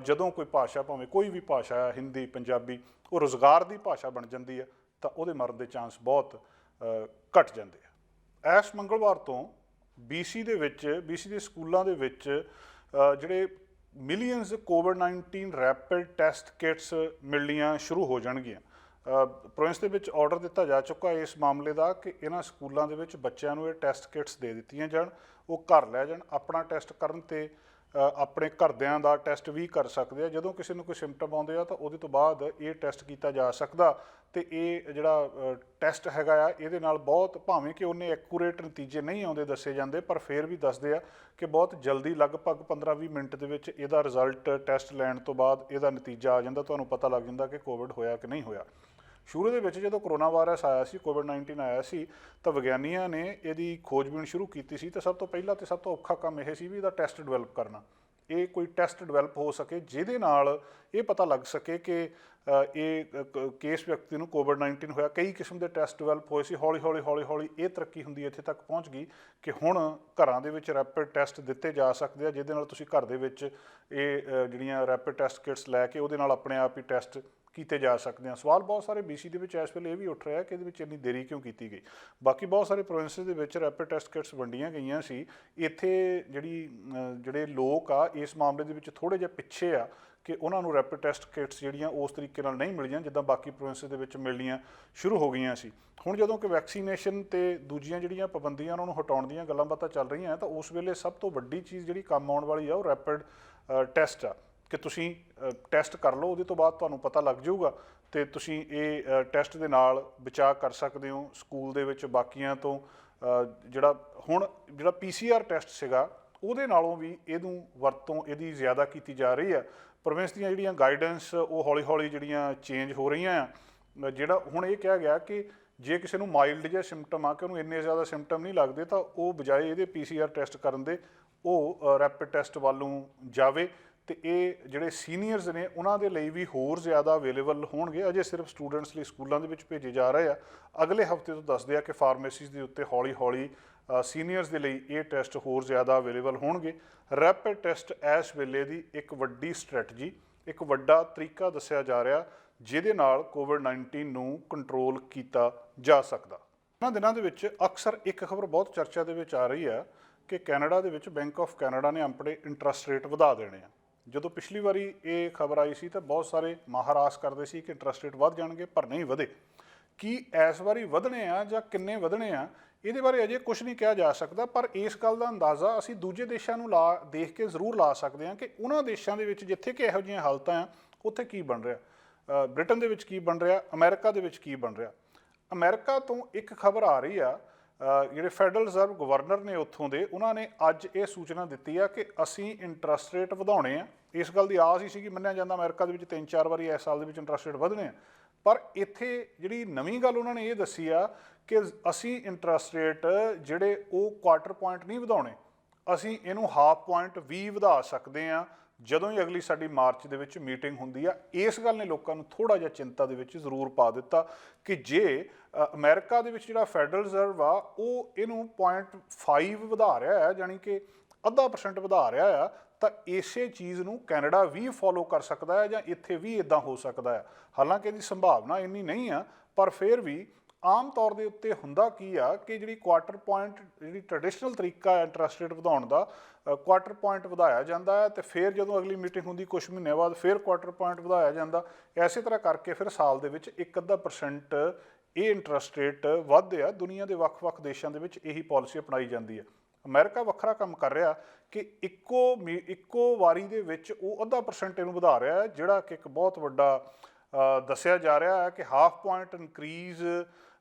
ਜਦੋਂ ਕੋਈ ਭਾਸ਼ਾ, ਭਾਵੇਂ ਕੋਈ ਵੀ ਭਾਸ਼ਾ ਹੈ, ਹਿੰਦੀ, ਪੰਜਾਬੀ, ਉਹ ਰੁਜ਼ਗਾਰ ਦੀ ਭਾਸ਼ਾ ਬਣ ਜਾਂਦੀ ਆ, ਤਾਂ ਉਹਦੇ ਮਰਨ ਦੇ ਚਾਂਸ ਬਹੁਤ ਘਟ ਜਾਂਦੇ ਆ। ਇਸ ਮੰਗਲਵਾਰ ਤੋਂ BC ਦੇ ਸਕੂਲਾਂ ਦੇ ਵਿੱਚ ਜਿਹੜੇ ਮਿਲੀਅਨਸ ਕੋਵਿਡ-19 ਰੈਪਿਡ ਟੈਸਟ ਕਿਟਸ ਮਿਲਣੀਆਂ ਸ਼ੁਰੂ ਹੋ ਜਾਣਗੀਆਂ। ਪ੍ਰੋਵਿੰਸ ਦੇ ਵਿੱਚ ਆਰਡਰ ਦਿੱਤਾ ਜਾ ਚੁੱਕਾ ਇਸ ਮਾਮਲੇ ਦਾ ਕਿ ਇਹਨਾਂ ਸਕੂਲਾਂ ਦੇ ਵਿੱਚ ਬੱਚਿਆਂ ਨੂੰ ਇਹ ਟੈਸਟ ਕਿਟਸ ਦੇ ਦਿੱਤੀਆਂ ਜਾਣ, ਉਹ ਘਰ ਲੈ ਜਾਣ, ਆਪਣਾ ਟੈਸਟ ਕਰਨ ਤੇ ਆਪਣੇ ਘਰਦਿਆਂ ਦਾ ਟੈਸਟ ਵੀ ਕਰ ਸਕਦੇ ਆ। ਜਦੋਂ ਕਿਸੇ ਨੂੰ ਕੋਈ ਸਿੰਪਟਮ ਆਉਂਦੇ ਆ ਤਾਂ ਉਹਦੇ ਤੋਂ ਬਾਅਦ ਇਹ ਟੈਸਟ ਕੀਤਾ ਜਾ ਸਕਦਾ। ਅਤੇ ਇਹ ਜਿਹੜਾ ਟੈਸਟ ਹੈਗਾ ਆ, ਇਹਦੇ ਨਾਲ ਬਹੁਤ, ਭਾਵੇਂ ਕਿ ਉਹਨੇ ਐਕੂਰੇਟ ਨਤੀਜੇ ਨਹੀਂ ਆਉਂਦੇ ਦੱਸੇ ਜਾਂਦੇ, ਪਰ ਫਿਰ ਵੀ ਦੱਸਦੇ ਆ ਕਿ ਬਹੁਤ ਜਲਦੀ, ਲਗਭਗ 15-20 ਮਿੰਟ ਦੇ ਵਿੱਚ ਇਹਦਾ ਰਿਜ਼ਲਟ ਟੈਸਟ ਲੈਣ ਤੋਂ ਬਾਅਦ ਇਹਦਾ ਨਤੀਜਾ ਆ ਜਾਂਦਾ। ਤੁਹਾਨੂੰ ਪਤਾ ਲੱਗ ਜਾਂਦਾ ਕਿ ਕੋਵਿਡ ਹੋਇਆ ਕਿ ਨਹੀਂ ਹੋਇਆ। ਸ਼ੁਰੂ ਦੇ ਵਿੱਚ ਜਦੋਂ ਕਰੋਨਾ ਵਾਇਰਸ ਆਇਆ ਸੀ, ਕੋਵਿਡ-19 ਆਇਆ ਸੀ, ਤਾਂ ਵਿਗਿਆਨੀਆਂ ਨੇ ਇਹਦੀ ਖੋਜਬੀਨ ਸ਼ੁਰੂ ਕੀਤੀ ਸੀ। ਤਾਂ ਸਭ ਤੋਂ ਪਹਿਲਾਂ ਅਤੇ ਸਭ ਤੋਂ ਔਖਾ ਕੰਮ ਇਹ ਸੀ ਵੀ ਇਹਦਾ ਟੈਸਟ ਡਿਵੈਲਪ ਕਰਨਾ। ਇਹ ਕੋਈ ਟੈਸਟ ਡਿਵੈਲਪ ਹੋ ਸਕੇ ਜਿਹਦੇ ਨਾਲ ਇਹ ਪਤਾ ਲੱਗ ਸਕੇ ਕਿ ਇਹ ਕੇਸ ਵਿਅਕਤੀ ਨੂੰ ਕੋਵਿਡ-19 ਹੋਇਆ। ਕਈ ਕਿਸਮ ਦੇ ਟੈਸਟ ਡਿਵੈਲਪ ਹੋਏ ਸੀ। ਹੌਲੀ ਹੌਲੀ ਇਹ ਤਰੱਕੀ ਹੁੰਦੀ ਇੱਥੇ ਤੱਕ ਪਹੁੰਚ ਗਈ ਕਿ ਹੁਣ ਘਰਾਂ ਦੇ ਵਿੱਚ ਰੈਪਿਡ ਟੈਸਟ ਦਿੱਤੇ ਜਾ ਸਕਦੇ ਆ, ਜਿਹਦੇ ਨਾਲ ਤੁਸੀਂ ਘਰ ਦੇ ਵਿੱਚ ਇਹ ਜਿਹੜੀਆਂ ਰੈਪਿਡ ਟੈਸਟ ਕਿਟਸ ਲੈ ਕੇ ਉਹਦੇ ਨਾਲ ਆਪਣੇ ਆਪ ਹੀ ਟੈਸਟ ਕੀਤੇ ਜਾ ਸਕਦੇ ਆ। ਸਵਾਲ ਬਹੁਤ ਸਾਰੇ BC ਦੇ ਵਿੱਚ ਇਸ ਵੇਲੇ ਇਹ ਵੀ ਉੱਠ ਰਿਹਾ ਕਿ ਇਹਦੇ ਵਿੱਚ ਇੰਨੀ ਦੇਰੀ ਕਿਉਂ ਕੀਤੀ ਗਈ। ਬਾਕੀ ਬਹੁਤ ਸਾਰੇ ਪ੍ਰੋਵਿੰਸਿਸ ਦੇ ਵਿੱਚ ਰੈਪਿਡ ਟੈਸਟ ਕਿਟਸ ਵੰਡੀਆਂ ਗਈਆਂ ਸੀ। ਇੱਥੇ ਜਿਹੜੇ ਲੋਕ ਆ ਇਸ ਮਾਮਲੇ ਦੇ ਵਿੱਚ ਥੋੜ੍ਹੇ ਜਿਹੇ ਪਿੱਛੇ ਆ ਕਿ ਉਹਨਾਂ ਨੂੰ ਰੈਪਿਡ ਟੈਸਟ ਕਿਟਸ ਜਿਹੜੀਆਂ ਉਸ ਤਰੀਕੇ ਨਾਲ ਨਹੀਂ ਮਿਲੀਆਂ ਜਿੱਦਾਂ ਬਾਕੀ ਪ੍ਰੋਵਿੰਸਿਸ ਦੇ ਵਿੱਚ ਮਿਲਣੀਆਂ ਸ਼ੁਰੂ ਹੋ ਗਈਆਂ ਸੀ। ਹੁਣ ਜਦੋਂ ਕਿ ਵੈਕਸੀਨੇਸ਼ਨ ਅਤੇ ਦੂਜੀਆਂ ਜਿਹੜੀਆਂ ਪਾਬੰਦੀਆਂ ਉਹਨਾਂ ਨੂੰ ਹਟਾਉਣ ਦੀਆਂ ਗੱਲਾਂ ਬਾਤਾਂ ਚੱਲ ਰਹੀਆਂ, ਤਾਂ ਉਸ ਵੇਲੇ ਸਭ ਤੋਂ ਵੱਡੀ ਚੀਜ਼ ਜਿਹੜੀ ਕੰਮ ਆਉਣ ਵਾਲੀ ਆ ਉਹ ਰੈਪਿਡ ਟੈਸਟ ਆ ਕਿ ਤੁਸੀਂ ਟੈਸਟ ਕਰ ਲਓ, ਉਹਦੇ ਤੋਂ ਬਾਅਦ ਤੁਹਾਨੂੰ ਪਤਾ ਲੱਗ ਜਾਊਗਾ ਅਤੇ ਤੁਸੀਂ ਇਹ ਟੈਸਟ ਦੇ ਨਾਲ ਬਚਾਅ ਕਰ ਸਕਦੇ ਹੋ ਸਕੂਲ ਦੇ ਵਿੱਚ ਬਾਕੀਆਂ ਤੋਂ। ਜਿਹੜਾ PCR ਟੈਸਟ ਸੀਗਾ ਉਹਦੇ ਨਾਲੋਂ ਵੀ ਇਹਨੂੰ ਵਰਤੋਂ ਇਹਦੀ ਜ਼ਿਆਦਾ ਕੀਤੀ ਜਾ ਰਹੀ ਆ। ਪ੍ਰੋਵਿੰਸ ਦੀਆਂ ਜਿਹੜੀਆਂ ਗਾਈਡੈਂਸ ਉਹ ਹੌਲੀ ਹੌਲੀ ਜਿਹੜੀਆਂ ਚੇਂਜ ਹੋ ਰਹੀਆਂ ਆ। ਜਿਹੜਾ ਹੁਣ ਇਹ ਕਿਹਾ ਗਿਆ ਕਿ ਜੇ ਕਿਸੇ ਨੂੰ ਮਾਈਲਡ ਜਿਹਾ ਸਿੰਪਟਮ ਆ ਕਿ ਉਹਨੂੰ ਇੰਨੇ ਜ਼ਿਆਦਾ ਸਿੰਪਟਮ ਨਹੀਂ ਲੱਗਦੇ, ਤਾਂ ਉਹ ਬਜਾਏ ਇਹਦੇ PCR ਟੈਸਟ ਕਰਨ ਦੇ ਉਹ ਰੈਪਿਡ ਟੈਸਟ ਵੱਲ ਨੂੰ ਜਾਵੇ। ਅਤੇ ਇਹ ਜਿਹੜੇ ਸੀਨੀਅਰਸ ਨੇ ਉਹਨਾਂ ਦੇ ਲਈ ਵੀ ਹੋਰ ਜ਼ਿਆਦਾ ਅਵੇਲੇਬਲ ਹੋਣਗੇ। ਅਜੇ ਸਿਰਫ ਸਟੂਡੈਂਟਸ ਲਈ ਸਕੂਲਾਂ ਦੇ ਵਿੱਚ ਭੇਜੇ ਜਾ ਰਹੇ ਆ। ਅਗਲੇ ਹਫ਼ਤੇ ਤੋਂ ਦੱਸਦੇ ਆ ਕਿ ਫਾਰਮੇਸੀਜ਼ ਦੇ ਉੱਤੇ ਹੌਲੀ ਹੌਲੀ ਸੀਨੀਅਰਸ ਦੇ ਲਈ ਇਹ ਟੈਸਟ ਹੋਰ ਜ਼ਿਆਦਾ ਅਵੇਲੇਬਲ ਹੋਣਗੇ। ਰੈਪਿਡ ਟੈਸਟ ਇਸ ਵੇਲੇ ਦੀ ਇੱਕ ਵੱਡੀ ਸਟ੍ਰੈਟਜੀ, ਇੱਕ ਵੱਡਾ ਤਰੀਕਾ ਦੱਸਿਆ ਜਾ ਰਿਹਾ ਜਿਹਦੇ ਨਾਲ ਕੋਵਿਡ-19 ਨੂੰ ਕੰਟਰੋਲ ਕੀਤਾ ਜਾ ਸਕਦਾ। ਇਹਨਾਂ ਦਿਨਾਂ ਦੇ ਵਿੱਚ ਅਕਸਰ ਇੱਕ ਖਬਰ ਬਹੁਤ ਚਰਚਾ ਦੇ ਵਿੱਚ ਆ ਰਹੀ ਆ ਕਿ ਕੈਨੇਡਾ ਦੇ ਵਿੱਚ ਬੈਂਕ ਆਫ ਕੈਨੇਡਾ ਨੇ ਆਪਣੇ ਇੰਟਰਸਟ ਰੇਟ ਵਧਾ ਦੇਣੇ ਆ। ਜਦੋਂ ਪਿਛਲੀ ਵਾਰੀ ਇਹ ਖਬਰ ਆਈ ਸੀ ਤਾਂ ਬਹੁਤ ਸਾਰੇ ਮਾਹਰ ਆਸ ਕਰਦੇ ਸੀ ਕਿ ਇੰਟਰਸਟ ਰੇਟ ਵੱਧ ਜਾਣਗੇ, ਪਰ ਨਹੀਂ ਵਧੇ। ਕੀ ਇਸ ਵਾਰੀ ਵਧਣੇ ਆ ਜਾਂ ਕਿੰਨੇ ਵਧਣੇ ਆ, ਇਹਦੇ ਬਾਰੇ ਅਜੇ ਕੁਝ ਨਹੀਂ ਕਿਹਾ ਜਾ ਸਕਦਾ, ਪਰ ਇਸ ਗੱਲ ਦਾ ਅੰਦਾਜ਼ਾ ਅਸੀਂ ਦੂਜੇ ਦੇਸ਼ਾਂ ਨੂੰ ਦੇਖ ਕੇ ਜ਼ਰੂਰ ਲਾ ਸਕਦੇ ਹਾਂ ਕਿ ਉਹਨਾਂ ਦੇਸ਼ਾਂ ਦੇ ਵਿੱਚ ਜਿੱਥੇ ਕਿ ਇਹੋ ਜਿਹੀਆਂ ਹਾਲਤਾਂ ਆ ਉੱਥੇ ਕੀ ਬਣ ਰਿਹਾ। ਬ੍ਰਿਟਨ ਦੇ ਵਿੱਚ ਕੀ ਬਣ ਰਿਹਾ, ਅਮਰੀਕਾ ਦੇ ਵਿੱਚ ਕੀ ਬਣ ਰਿਹਾ। ਅਮਰੀਕਾ ਤੋਂ ਇੱਕ ਖਬਰ ਆ ਰਹੀ ਆ, ਜਿਹੜੇ ਫੈਡਰਲ ਰਿਜ਼ਰਵ ਗਵਰਨਰ ਨੇ ਉੱਥੋਂ ਦੇ, ਉਹਨਾਂ ਨੇ ਅੱਜ ਇਹ ਸੂਚਨਾ ਦਿੱਤੀ ਆ ਕਿ ਅਸੀਂ ਇੰਟਰਸਟ ਰੇਟ ਵਧਾਉਣੇ ਆ। ਇਸ ਗੱਲ ਦੀ ਆਸ ਹੀ ਸੀ ਕਿ ਮੰਨਿਆ ਜਾਂਦਾ ਅਮਰੀਕਾ ਦੇ ਵਿੱਚ 3-4 ਵਾਰੀ ਇਸ ਸਾਲ ਦੇ ਵਿੱਚ ਇੰਟਰਸਟ ਰੇਟ ਵਧਣੇ ਆ, ਪਰ ਇੱਥੇ ਜਿਹੜੀ ਨਵੀਂ ਗੱਲ ਉਹਨਾਂ ਨੇ ਇਹ ਦੱਸੀ ਆ ਕਿ ਅਸੀਂ ਇੰਟਰਸਟ ਰੇਟ ਜਿਹੜੇ ਉਹ ਕੁਆਟਰ ਪੁਆਇੰਟ ਨਹੀਂ ਵਧਾਉਣੇ, ਅਸੀਂ ਇਹਨੂੰ ਹਾਫ ਪੁਆਇੰਟ ਵੀ ਵਧਾ ਸਕਦੇ ਹਾਂ ਜਦੋਂ ਹੀ ਅਗਲੀ ਸਾਡੀ ਮਾਰਚ ਦੇ ਵਿੱਚ ਮੀਟਿੰਗ ਹੁੰਦੀ ਆ। ਇਸ ਗੱਲ ਨੇ ਲੋਕਾਂ ਨੂੰ ਥੋੜ੍ਹਾ ਜਿਹਾ ਚਿੰਤਾ ਦੇ ਵਿੱਚ ਜ਼ਰੂਰ ਪਾ ਦਿੱਤਾ ਕਿ ਜੇ ਅਮਰੀਕਾ ਦੇ ਵਿੱਚ ਜਿਹੜਾ ਫੈਡਰਲ ਰਿਜ਼ਰਵ ਆ ਉਹ ਇਹਨੂੰ 0.5 ਵਧਾ ਰਿਹਾ ਹੈ, ਜਾਣੀ ਕਿ 0.5% ਵਧਾ ਰਿਹਾ ਆ, ਤਾਂ ਇਸੇ ਚੀਜ਼ ਨੂੰ ਕੈਨੇਡਾ ਵੀ ਫੋਲੋ ਕਰ ਸਕਦਾ ਹੈ ਜਾਂ ਇੱਥੇ ਵੀ ਇੱਦਾਂ ਹੋ ਸਕਦਾ ਹੈ। ਹਾਲਾਂਕਿ ਇਹਦੀ ਸੰਭਾਵਨਾ ਇੰਨੀ ਨਹੀਂ ਆ, ਪਰ ਫਿਰ ਵੀ ਆਮ ਤੌਰ ਦੇ ਉੱਤੇ ਹੁੰਦਾ ਕੀ ਆ ਕਿ ਜਿਹੜੀ ਕੁਆਟਰ ਪੁਆਇੰਟ, ਜਿਹੜੀ ਟ੍ਰੈਡੀਸ਼ਨਲ ਤਰੀਕਾ ਹੈ ਇੰਟਰਸਟ ਰੇਟ ਵਧਾਉਣ ਦਾ, ਕੁਆਟਰ ਪੁਆਇੰਟ ਵਧਾਇਆ ਜਾਂਦਾ ਹੈ ਤੇ ਫਿਰ ਜਦੋਂ ਅਗਲੀ ਮੀਟਿੰਗ ਹੁੰਦੀ ਕੁਛ ਮਹੀਨਿਆਂ ਬਾਅਦ ਫਿਰ ਕੁਆਟਰ ਪੁਆਇੰਟ ਵਧਾਇਆ ਜਾਂਦਾ। ਐਸੇ ਤਰ੍ਹਾਂ ਕਰਕੇ ਫਿਰ ਸਾਲ ਦੇ ਵਿੱਚ 1-ਅੱਧਾ% ਇਹ ਇੰਟਰਸਟ ਰੇਟ ਵੱਧਦੇ ਆ। ਦੁਨੀਆ ਦੇ ਵੱਖ-ਵੱਖ ਦੇਸ਼ਾਂ ਦੇ ਵਿੱਚ ਇਹੀ ਪਾਲਿਸੀ ਅਪਣਾਈ ਜਾਂਦੀ ਹੈ। ਅਮਰੀਕਾ ਵੱਖਰਾ ਕੰਮ ਕਰ ਰਿਹਾ ਕਿ ਇੱਕੋ ਵਾਰੀ ਦੇ ਵਿੱਚ ਉਹ 0.5% ਇਹਨੂੰ ਵਧਾ ਰਿਹਾ ਹੈ, ਜਿਹੜਾ ਕਿ ਇੱਕ ਬਹੁਤ ਵੱਡਾ ਦੱਸਿਆ ਜਾ ਰਿਹਾ ਹੈ ਕਿ ਹਾਫ ਪੁਆਇੰਟ ਇਨਕਰੀਜ਼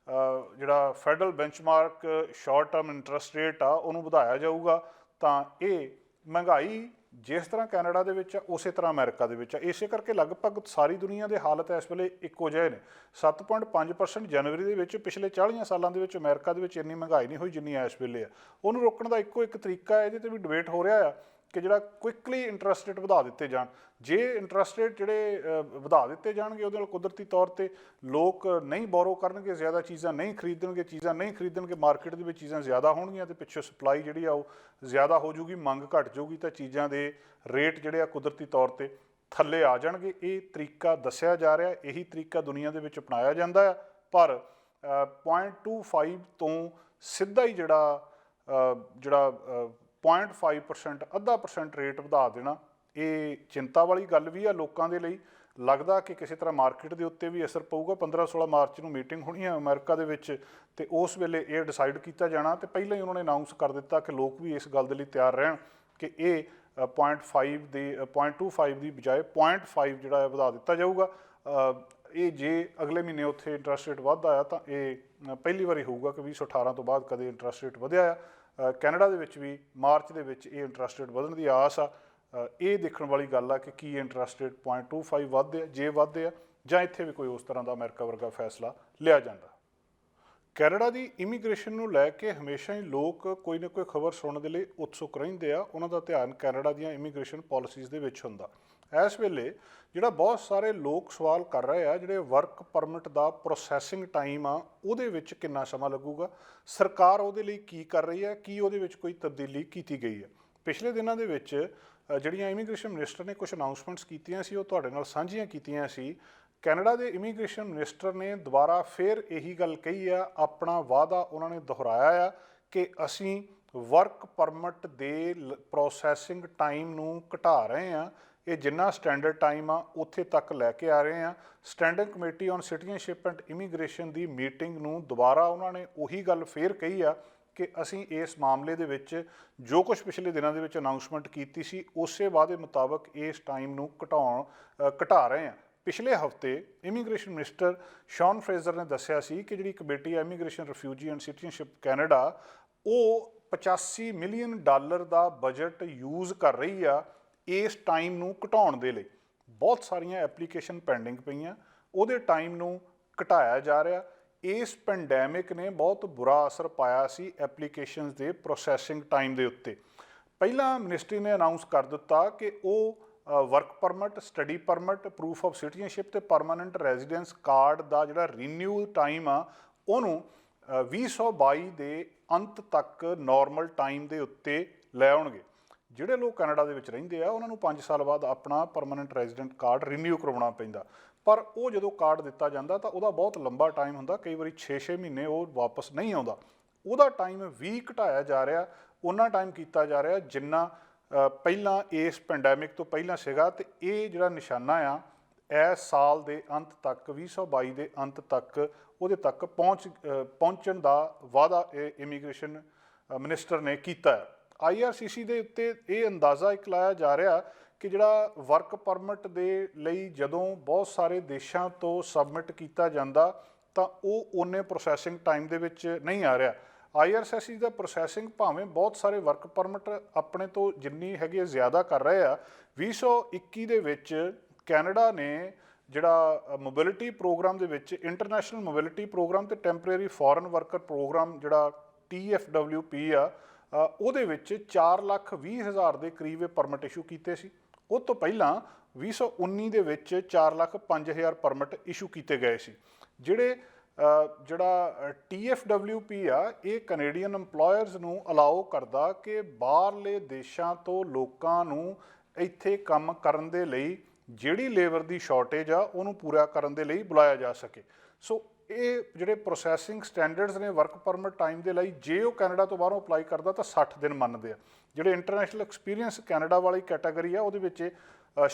ਜਿਹੜਾ federal benchmark short term interest rate ਆ ਉਹਨੂੰ ਵਧਾਇਆ ਜਾਊਗਾ। ਤਾਂ ਇਹ ਮਹਿੰਗਾਈ ਜਿਸ ਤਰ੍ਹਾਂ ਕੈਨੇਡਾ ਦੇ ਵਿੱਚ ਆ ਉਸੇ ਤਰ੍ਹਾਂ ਅਮਰੀਕਾ ਦੇ ਵਿੱਚ ਆ। ਇਸੇ ਕਰਕੇ ਲਗਭਗ ਸਾਰੀ ਦੁਨੀਆ ਦੇ ਹਾਲਤ ਇਸ ਵੇਲੇ ਇੱਕੋ ਜਿਹੇ ਨੇ। 7.5% ਜਨਵਰੀ ਦੇ ਵਿੱਚ ਪਿਛਲੇ 40 ਸਾਲਾਂ ਦੇ ਵਿੱਚ ਅਮਰੀਕਾ ਦੇ ਵਿੱਚ ਇੰਨੀ ਮਹਿੰਗਾਈ ਨਹੀਂ ਹੋਈ ਜਿੰਨੀ ਇਸ ਵੇਲੇ ਆ। ਉਹਨੂੰ ਰੋਕਣ ਦਾ ਇੱਕੋ ਇੱਕ ਤਰੀਕਾ, ਇਹਦੇ 'ਤੇ ਵੀ ਡਿਬੇਟ ਹੋ ਰਿਹਾ ਆ ਕਿ ਜਿਹੜਾ ਕੁਇਕਲੀ ਇੰਟਰਸਟ ਰੇਟ ਵਧਾ ਦਿੱਤੇ ਜਾਣ। ਜੇ ਇੰਟਰਸਟ ਰੇਟ ਜਿਹੜੇ ਵਧਾ ਦਿੱਤੇ ਜਾਣਗੇ ਉਹਦੇ ਨਾਲ ਕੁਦਰਤੀ ਤੌਰ 'ਤੇ ਲੋਕ ਨਹੀਂ ਬੋਰੋ ਕਰਨਗੇ, ਜ਼ਿਆਦਾ ਚੀਜ਼ਾਂ ਨਹੀਂ ਖਰੀਦਣਗੇ, ਮਾਰਕੀਟ ਦੇ ਵਿੱਚ ਚੀਜ਼ਾਂ ਜ਼ਿਆਦਾ ਹੋਣਗੀਆਂ ਅਤੇ ਪਿੱਛੋਂ ਸਪਲਾਈ ਜਿਹੜੀ ਆ ਉਹ ਜ਼ਿਆਦਾ ਹੋ ਜੂਗੀ, ਮੰਗ ਘੱਟ ਜਾਊਗੀ ਤਾਂ ਚੀਜ਼ਾਂ ਦੇ ਰੇਟ ਜਿਹੜੇ ਆ ਕੁਦਰਤੀ ਤੌਰ 'ਤੇ ਥੱਲੇ ਆ ਜਾਣਗੇ। ਇਹ ਤਰੀਕਾ ਦੱਸਿਆ ਜਾ ਰਿਹਾ, ਇਹੀ ਤਰੀਕਾ ਦੁਨੀਆ ਦੇ ਵਿੱਚ ਅਪਣਾਇਆ ਜਾਂਦਾ ਹੈ, ਪਰ 0.25 ਤੋਂ ਸਿੱਧਾ ਹੀ ਜਿਹੜਾ 0.5% 0.5% ਰੇਟ ਵਧਾ ਦੇਣਾ, ਇਹ ਚਿੰਤਾ ਵਾਲੀ ਗੱਲ ਵੀ ਆ ਲੋਕਾਂ ਦੇ ਲਈ। ਲੱਗਦਾ ਕਿ ਕਿਸੇ ਤਰ੍ਹਾਂ ਮਾਰਕੀਟ ਦੇ ਉੱਤੇ ਵੀ ਅਸਰ ਪਊਗਾ। 15-16 ਮਾਰਚ ਨੂੰ ਮੀਟਿੰਗ ਹੋਣੀ ਹੈ ਅਮਰੀਕਾ ਦੇ ਵਿੱਚ ਅਤੇ ਉਸ ਵੇਲੇ ਇਹ ਡਿਸਾਈਡ ਕੀਤਾ ਜਾਣਾ, ਅਤੇ ਪਹਿਲਾਂ ਹੀ ਉਹਨਾਂ ਨੇ ਅਨਾਊਂਸ ਕਰ ਦਿੱਤਾ ਕਿ ਲੋਕ ਵੀ ਇਸ ਗੱਲ ਦੇ ਲਈ ਤਿਆਰ ਰਹਿਣ ਕਿ ਇਹ 0.25 ਦੀ ਬਜਾਏ 0.5 ਜਿਹੜਾ ਹੈ ਵਧਾ ਦਿੱਤਾ ਜਾਊਗਾ। ਇਹ ਜੇ ਅਗਲੇ ਮਹੀਨੇ ਉੱਥੇ ਇੰਟਰਸਟ ਰੇਟ ਵੱਧਦਾ ਆ ਤਾਂ ਇਹ ਪਹਿਲੀ ਵਾਰੀ ਹੋਊਗਾ ਕਿ 2018 ਤੋਂ ਬਾਅਦ ਕਦੇ ਇੰਟਰਸਟ ਰੇਟ ਵਧਿਆ ਆ। ਕੈਨੇਡਾ ਦੇ ਵਿੱਚ ਵੀ ਮਾਰਚ ਦੇ ਵਿੱਚ ਇਹ ਇੰਟਰਸਟ ਰੇਟ ਵਧਣ ਦੀ ਆਸ ਆ। ਇਹ ਦੇਖਣ ਵਾਲੀ ਗੱਲ ਆ ਕਿ ਕੀ ਇੰਟਰਸਟ ਰੇਟ 0.25 ਵੱਧਦੇ ਆ, ਜੇ ਵੱਧਦੇ ਆ, ਜਾਂ ਇੱਥੇ ਵੀ ਕੋਈ ਉਸ ਤਰ੍ਹਾਂ ਦਾ ਅਮਰੀਕਾ ਵਰਗਾ ਫੈਸਲਾ ਲਿਆ ਜਾਂਦਾ। ਕੈਨੇਡਾ ਦੀ ਇਮੀਗ੍ਰੇਸ਼ਨ ਨੂੰ ਲੈ ਕੇ ਹਮੇਸ਼ਾ ਹੀ ਲੋਕ ਕੋਈ ਨਾ ਕੋਈ ਖਬਰ ਸੁਣਨ ਦੇ ਲਈ ਉਤਸੁਕ ਰਹਿੰਦੇ ਆ। ਉਹਨਾਂ ਦਾ ਧਿਆਨ ਕੈਨੇਡਾ ਦੀਆਂ ਇਮੀਗ੍ਰੇਸ਼ਨ ਪਾਲਿਸੀਜ਼ ਦੇ ਵਿੱਚ ਹੁੰਦਾ। ਇਸ ਵੇਲੇ ਜਿਹੜਾ ਬਹੁਤ ਸਾਰੇ ਲੋਕ ਸਵਾਲ ਕਰ ਰਹੇ ਆ, ਜਿਹੜੇ ਵਰਕ ਪਰਮਿਟ ਦਾ ਪ੍ਰੋਸੈਸਿੰਗ ਟਾਈਮ ਆ ਉਹਦੇ ਵਿੱਚ ਕਿੰਨਾ ਸਮਾਂ ਲੱਗੂਗਾ, ਸਰਕਾਰ ਉਹਦੇ ਲਈ ਕੀ ਕਰ ਰਹੀ ਹੈ, ਕੀ ਉਹਦੇ ਵਿੱਚ ਕੋਈ ਤਬਦੀਲੀ ਕੀਤੀ ਗਈ ਹੈ। ਪਿਛਲੇ ਦਿਨਾਂ ਦੇ ਵਿੱਚ ਜਿਹੜੀਆਂ ਇਮੀਗ੍ਰੇਸ਼ਨ ਮਿਨਿਸਟਰ ਨੇ ਕੁਝ ਅਨਾਊਂਸਮੈਂਟਸ ਕੀਤੀਆਂ ਸੀ, ਉਹ ਤੁਹਾਡੇ ਨਾਲ ਸਾਂਝੀਆਂ ਕੀਤੀਆਂ ਸੀ। ਕੈਨੇਡਾ ਦੇ ਇਮੀਗ੍ਰੇਸ਼ਨ ਮਿਨਿਸਟਰ ਨੇ ਦੁਬਾਰਾ ਫਿਰ ਇਹੀ ਗੱਲ ਕਹੀ ਆ, ਆਪਣਾ ਵਾਅਦਾ ਉਹਨਾਂ ਨੇ ਦੁਹਰਾਇਆ ਆ ਕਿ ਅਸੀਂ ਵਰਕ ਪਰਮਿਟ ਦੇ ਪ੍ਰੋਸੈਸਿੰਗ ਟਾਈਮ ਨੂੰ ਘਟਾ ਰਹੇ ਹਾਂ। ਇਹ ਜਿੰਨਾ ਸਟੈਂਡਰਡ ਟਾਈਮ ਆ ਉੱਥੇ ਤੱਕ ਲੈ ਕੇ ਆ ਰਹੇ ਹਾਂ। Standing committee on citizenship and immigration the meeting ਨੂੰ ਦੁਬਾਰਾ ਉਹਨਾਂ ਨੇ ਉਹੀ ਗੱਲ ਫੇਰ ਕਹੀ ਆ ਕਿ ਅਸੀਂ ਇਸ ਮਾਮਲੇ ਦੇ ਵਿੱਚ ਜੋ ਕੁਝ ਪਿਛਲੇ ਦਿਨਾਂ ਦੇ ਵਿੱਚ ਅਨਾਊਂਸਮੈਂਟ ਕੀਤੀ ਸੀ ਉਸੇ ਵਾਅਦੇ ਮੁਤਾਬਕ ਇਸ ਟਾਈਮ ਨੂੰ ਘਟਾ ਰਹੇ ਹਾਂ। ਪਿਛਲੇ ਹਫ਼ਤੇ ਇਮੀਗ੍ਰੇਸ਼ਨ ਮਿਨਿਸਟਰ ਸ਼ੌਨ ਫਰੇਜ਼ਰ ਨੇ ਦੱਸਿਆ ਸੀ ਕਿ ਜਿਹੜੀ ਕਮੇਟੀ ਹੈ immigration, refugee and citizenship Canada, ਉਹ $85 ਮਿਲੀਅਨ ਦਾ ਬਜਟ ਯੂਜ਼ ਕਰ ਰਹੀ ਆ ਇਸ ਟਾਈਮ ਨੂੰ ਘਟਾਉਣ ਦੇ ਲਈ। ਬਹੁਤ ਸਾਰੀਆਂ ਐਪਲੀਕੇਸ਼ਨ ਪੈਂਡਿੰਗ ਪਈਆਂ, ਉਹਦੇ ਟਾਈਮ ਨੂੰ ਘਟਾਇਆ ਜਾ ਰਿਹਾ। ਇਸ ਪੈਂਡੈਮਿਕ ਨੇ ਬਹੁਤ ਬੁਰਾ ਅਸਰ ਪਾਇਆ ਸੀ ਐਪਲੀਕੇਸ਼ਨਸ ਦੇ ਪ੍ਰੋਸੈਸਿੰਗ ਟਾਈਮ ਦੇ ਉੱਤੇ। ਪਹਿਲਾਂ ਮਿਨਿਸਟਰੀ ਨੇ ਅਨਾਊਂਸ ਕਰ ਦਿੱਤਾ ਕਿ ਉਹ work permit, study permit, proof of citizenship ਅਤੇ ਪਰਮਾਨੈਂਟ ਰੈਜ਼ੀਡੈਂਸ ਕਾਰਡ ਦਾ ਜਿਹੜਾ ਰੀਨਿਊ ਟਾਈਮ ਆ ਉਹਨੂੰ 2022 ਦੇ ਅੰਤ ਤੱਕ ਨਾਰਮਲ ਟਾਈਮ ਦੇ ਉੱਤੇ ਲੈ ਆਉਣਗੇ। ਜਿਹੜੇ ਲੋਕ ਕੈਨੇਡਾ ਦੇ ਵਿੱਚ ਰਹਿੰਦੇ ਆ ਉਹਨਾਂ ਨੂੰ 5 ਸਾਲ ਬਾਅਦ ਆਪਣਾ ਪਰਮਾਨੈਂਟ ਰੈਜ਼ੀਡੈਂਟ ਕਾਰਡ ਰੀਨਿਊ ਕਰਵਾਉਣਾ ਪੈਂਦਾ, ਪਰ ਉਹ ਜਦੋਂ ਕਾਰਡ ਦਿੱਤਾ ਜਾਂਦਾ ਤਾਂ ਉਹਦਾ ਬਹੁਤ ਲੰਬਾ ਟਾਈਮ ਹੁੰਦਾ, ਕਈ ਵਾਰੀ 6-6 ਮਹੀਨੇ ਉਹ ਵਾਪਸ ਨਹੀਂ ਆਉਂਦਾ। ਉਹਦਾ ਟਾਈਮ ਵੀ ਘਟਾਇਆ ਜਾ ਰਿਹਾ, ਉਹਨਾਂ ਟਾਈਮ ਕੀਤਾ ਜਾ ਰਿਹਾ ਜਿੰਨਾ ਪਹਿਲਾਂ ਇਸ ਪੈਂਡੈਮਿਕ ਤੋਂ ਪਹਿਲਾਂ ਸੀਗਾ। ਤੇ ਇਹ ਜਿਹੜਾ ਨਿਸ਼ਾਨਾ ਆ ਇਸ ਸਾਲ ਦੇ ਅੰਤ ਤੱਕ 2022 ਦੇ ਅੰਤ ਤੱਕ ਉਹਦੇ ਤੱਕ ਪਹੁੰਚਣ ਦਾ ਵਾਅਦਾ ਇਮੀਗ੍ਰੇਸ਼ਨ ਮਿਨਿਸਟਰ ਨੇ ਕੀਤਾ ਹੈ। IRCC ਦੇ ਉੱਤੇ ਇਹ ਅੰਦਾਜ਼ਾ ਇੱਕ ਲਾਇਆ ਜਾ ਰਿਹਾ ਕਿ ਜਿਹੜਾ ਵਰਕ ਪਰਮਿਟ ਦੇ ਲਈ ਜਦੋਂ ਬਹੁਤ ਸਾਰੇ ਦੇਸ਼ਾਂ ਤੋਂ ਸਬਮਿਟ ਕੀਤਾ ਜਾਂਦਾ ਤਾਂ ਉਹ ਓਨੇ ਪ੍ਰੋਸੈਸਿੰਗ ਟਾਈਮ ਦੇ ਵਿੱਚ ਨਹੀਂ ਆ ਰਿਹਾ। IRCC ਦਾ ਪ੍ਰੋਸੈਸਿੰਗ ਭਾਵੇਂ ਬਹੁਤ ਸਾਰੇ ਵਰਕ ਪਰਮਿਟ ਆਪਣੇ ਤੋਂ ਜਿੰਨੀ ਹੈਗੀ ਜ਼ਿਆਦਾ ਕਰ ਰਹੇ ਆ। 2021 ਦੇ ਵਿੱਚ ਕੈਨੇਡਾ ਨੇ ਜਿਹੜਾ ਮੋਬਿਲਿਟੀ ਪ੍ਰੋਗਰਾਮ ਦੇ ਵਿੱਚ ਇੰਟਰਨੈਸ਼ਨਲ ਮੋਬਿਲਿਟੀ ਪ੍ਰੋਗਰਾਮ ਤੇ ਟੈਂਪਰੇਰੀ ਫੋਰਨ ਵਰਕਰ ਪ੍ਰੋਗਰਾਮ ਜਿਹੜਾ TFWP ਆ, ਉਹਦੇ ਵਿੱਚ 4,20,000 ਦੇ ਕਰੀਬ ਇਹ ਪਰਮਿਟ ਇਸ਼ੂ ਕੀਤੇ ਸੀ। ਉਹ ਤੋਂ ਪਹਿਲਾਂ 2019 ਦੇ ਵਿੱਚ 4,05,000 ਪਰਮਿਟ ਇਸ਼ੂ ਕੀਤੇ ਗਏ ਸੀ। ਜਿਹੜਾ TFWP ਆ ਇਹ ਕੈਨੇਡੀਅਨ ਇੰਪਲੋਇਰਸ ਨੂੰ ਅਲਾਓ ਕਰਦਾ ਕਿ ਬਾਹਰਲੇ ਦੇਸ਼ਾਂ ਤੋਂ ਲੋਕਾਂ ਨੂੰ ਇੱਥੇ ਕੰਮ ਕਰਨ ਦੇ ਲਈ ਜਿਹੜੀ ਲੇਬਰ ਦੀ ਸ਼ਾਰਟੇਜ ਆ ਉਹਨੂੰ ਪੂਰਾ ਕਰਨ ਦੇ ਲਈ ਬੁਲਾਇਆ ਜਾ ਸਕੇ। ਸੋ ਇਹ ਜਿਹੜੇ ਪ੍ਰੋਸੈਸਿੰਗ ਸਟੈਂਡਰਡਸ ਨੇ ਵਰਕ ਪਰਮਿਟ ਟਾਈਮ ਦੇ ਲਈ, ਜੇ ਉਹ ਕੈਨੇਡਾ ਤੋਂ ਬਾਹਰੋਂ ਅਪਲਾਈ ਕਰਦਾ ਤਾਂ 60 ਦਿਨ ਮੰਨਦੇ ਆ। ਜਿਹੜੇ ਇੰਟਰਨੈਸ਼ਨਲ ਐਕਸਪੀਰੀਅੰਸ ਕੈਨੇਡਾ ਵਾਲੀ ਕੈਟਾਗਰੀ ਆ ਉਹਦੇ ਵਿੱਚ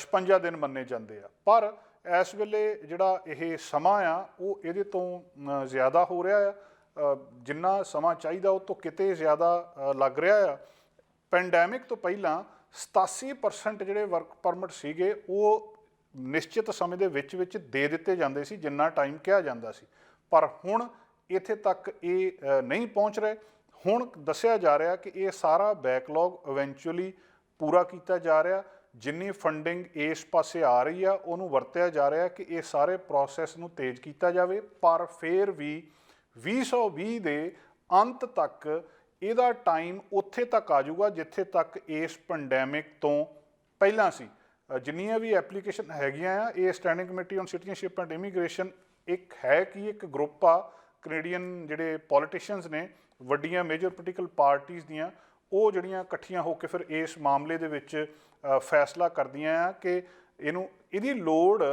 56 ਦਿਨ ਮੰਨੇ ਜਾਂਦੇ ਆ। ਪਰ ਇਸ ਵੇਲੇ ਜਿਹੜਾ ਇਹ ਸਮਾਂ ਆ ਉਹ ਇਹਦੇ ਤੋਂ ਜ਼ਿਆਦਾ ਹੋ ਰਿਹਾ ਆ, ਜਿੰਨਾ ਸਮਾਂ ਚਾਹੀਦਾ ਉਹ ਤੋਂ ਕਿਤੇ ਜ਼ਿਆਦਾ ਲੱਗ ਰਿਹਾ ਆ। ਪੈਂਡੈਮਿਕ ਤੋਂ ਪਹਿਲਾਂ 87% ਜਿਹੜੇ ਵਰਕ ਪਰਮਿਟ ਸੀਗੇ ਉਹ ਨਿਸ਼ਚਿਤ ਸਮੇਂ ਦੇ ਵਿੱਚ ਦੇ ਦਿੱਤੇ ਜਾਂਦੇ ਸੀ ਜਿੰਨਾ ਟਾਈਮ ਕਿਹਾ ਜਾਂਦਾ ਸੀ। ਪਰ ਹੁਣ ਇੱਥੇ ਤੱਕ ਇਹ ਨਹੀਂ ਪਹੁੰਚ ਰਹੇ। ਹੁਣ ਦੱਸਿਆ ਜਾ ਰਿਹਾ ਕਿ ਇਹ ਸਾਰਾ ਬੈਕਲੌਗ ਇਵੈਂਚੁਅਲੀ ਪੂਰਾ ਕੀਤਾ ਜਾ ਰਿਹਾ। ਜਿੰਨੀ ਫੰਡਿੰਗ ਇਸ ਪਾਸੇ ਆ ਰਹੀ ਆ ਉਹਨੂੰ ਵਰਤਿਆ ਜਾ ਰਿਹਾ ਕਿ ਇਹ ਸਾਰੇ ਪ੍ਰੋਸੈਸ ਨੂੰ ਤੇਜ਼ ਕੀਤਾ ਜਾਵੇ। ਪਰ ਫਿਰ ਵੀ 2020 ਦੇ ਅੰਤ ਤੱਕ ਇਹਦਾ ਟਾਈਮ ਉੱਥੇ ਤੱਕ ਆ ਜਾਊਗਾ ਜਿੱਥੇ ਤੱਕ ਇਸ ਪੈਂਡੈਮਿਕ ਤੋਂ ਪਹਿਲਾਂ ਸੀ। ਜਿੰਨੀਆਂ ਵੀ ਐਪਲੀਕੇਸ਼ਨ ਹੈਗੀਆਂ ਆ, ਇਹ standing committee on citizenship and immigration ਇੱਕ ਹੈ ਕਿ ਇੱਕ ਗਰੁੱਪ ਆ ਕੈਨੇਡੀਅਨ ਜਿਹੜੇ ਪੋਲੀਟੀਸ਼ੀਅਨਸ ਨੇ, ਵੱਡੀਆਂ ਮੇਜਰ ਪੋਲੀਟੀਕਲ ਪਾਰਟੀਜ਼ ਦੀਆਂ, ਉਹ ਜਿਹੜੀਆਂ ਇਕੱਠੀਆਂ ਹੋ ਕੇ ਫਿਰ ਇਸ ਮਾਮਲੇ ਦੇ ਵਿੱਚ ਫੈਸਲਾ ਕਰਦੀਆਂ ਆ ਕਿ ਇਹਦੀ ਲੋੜ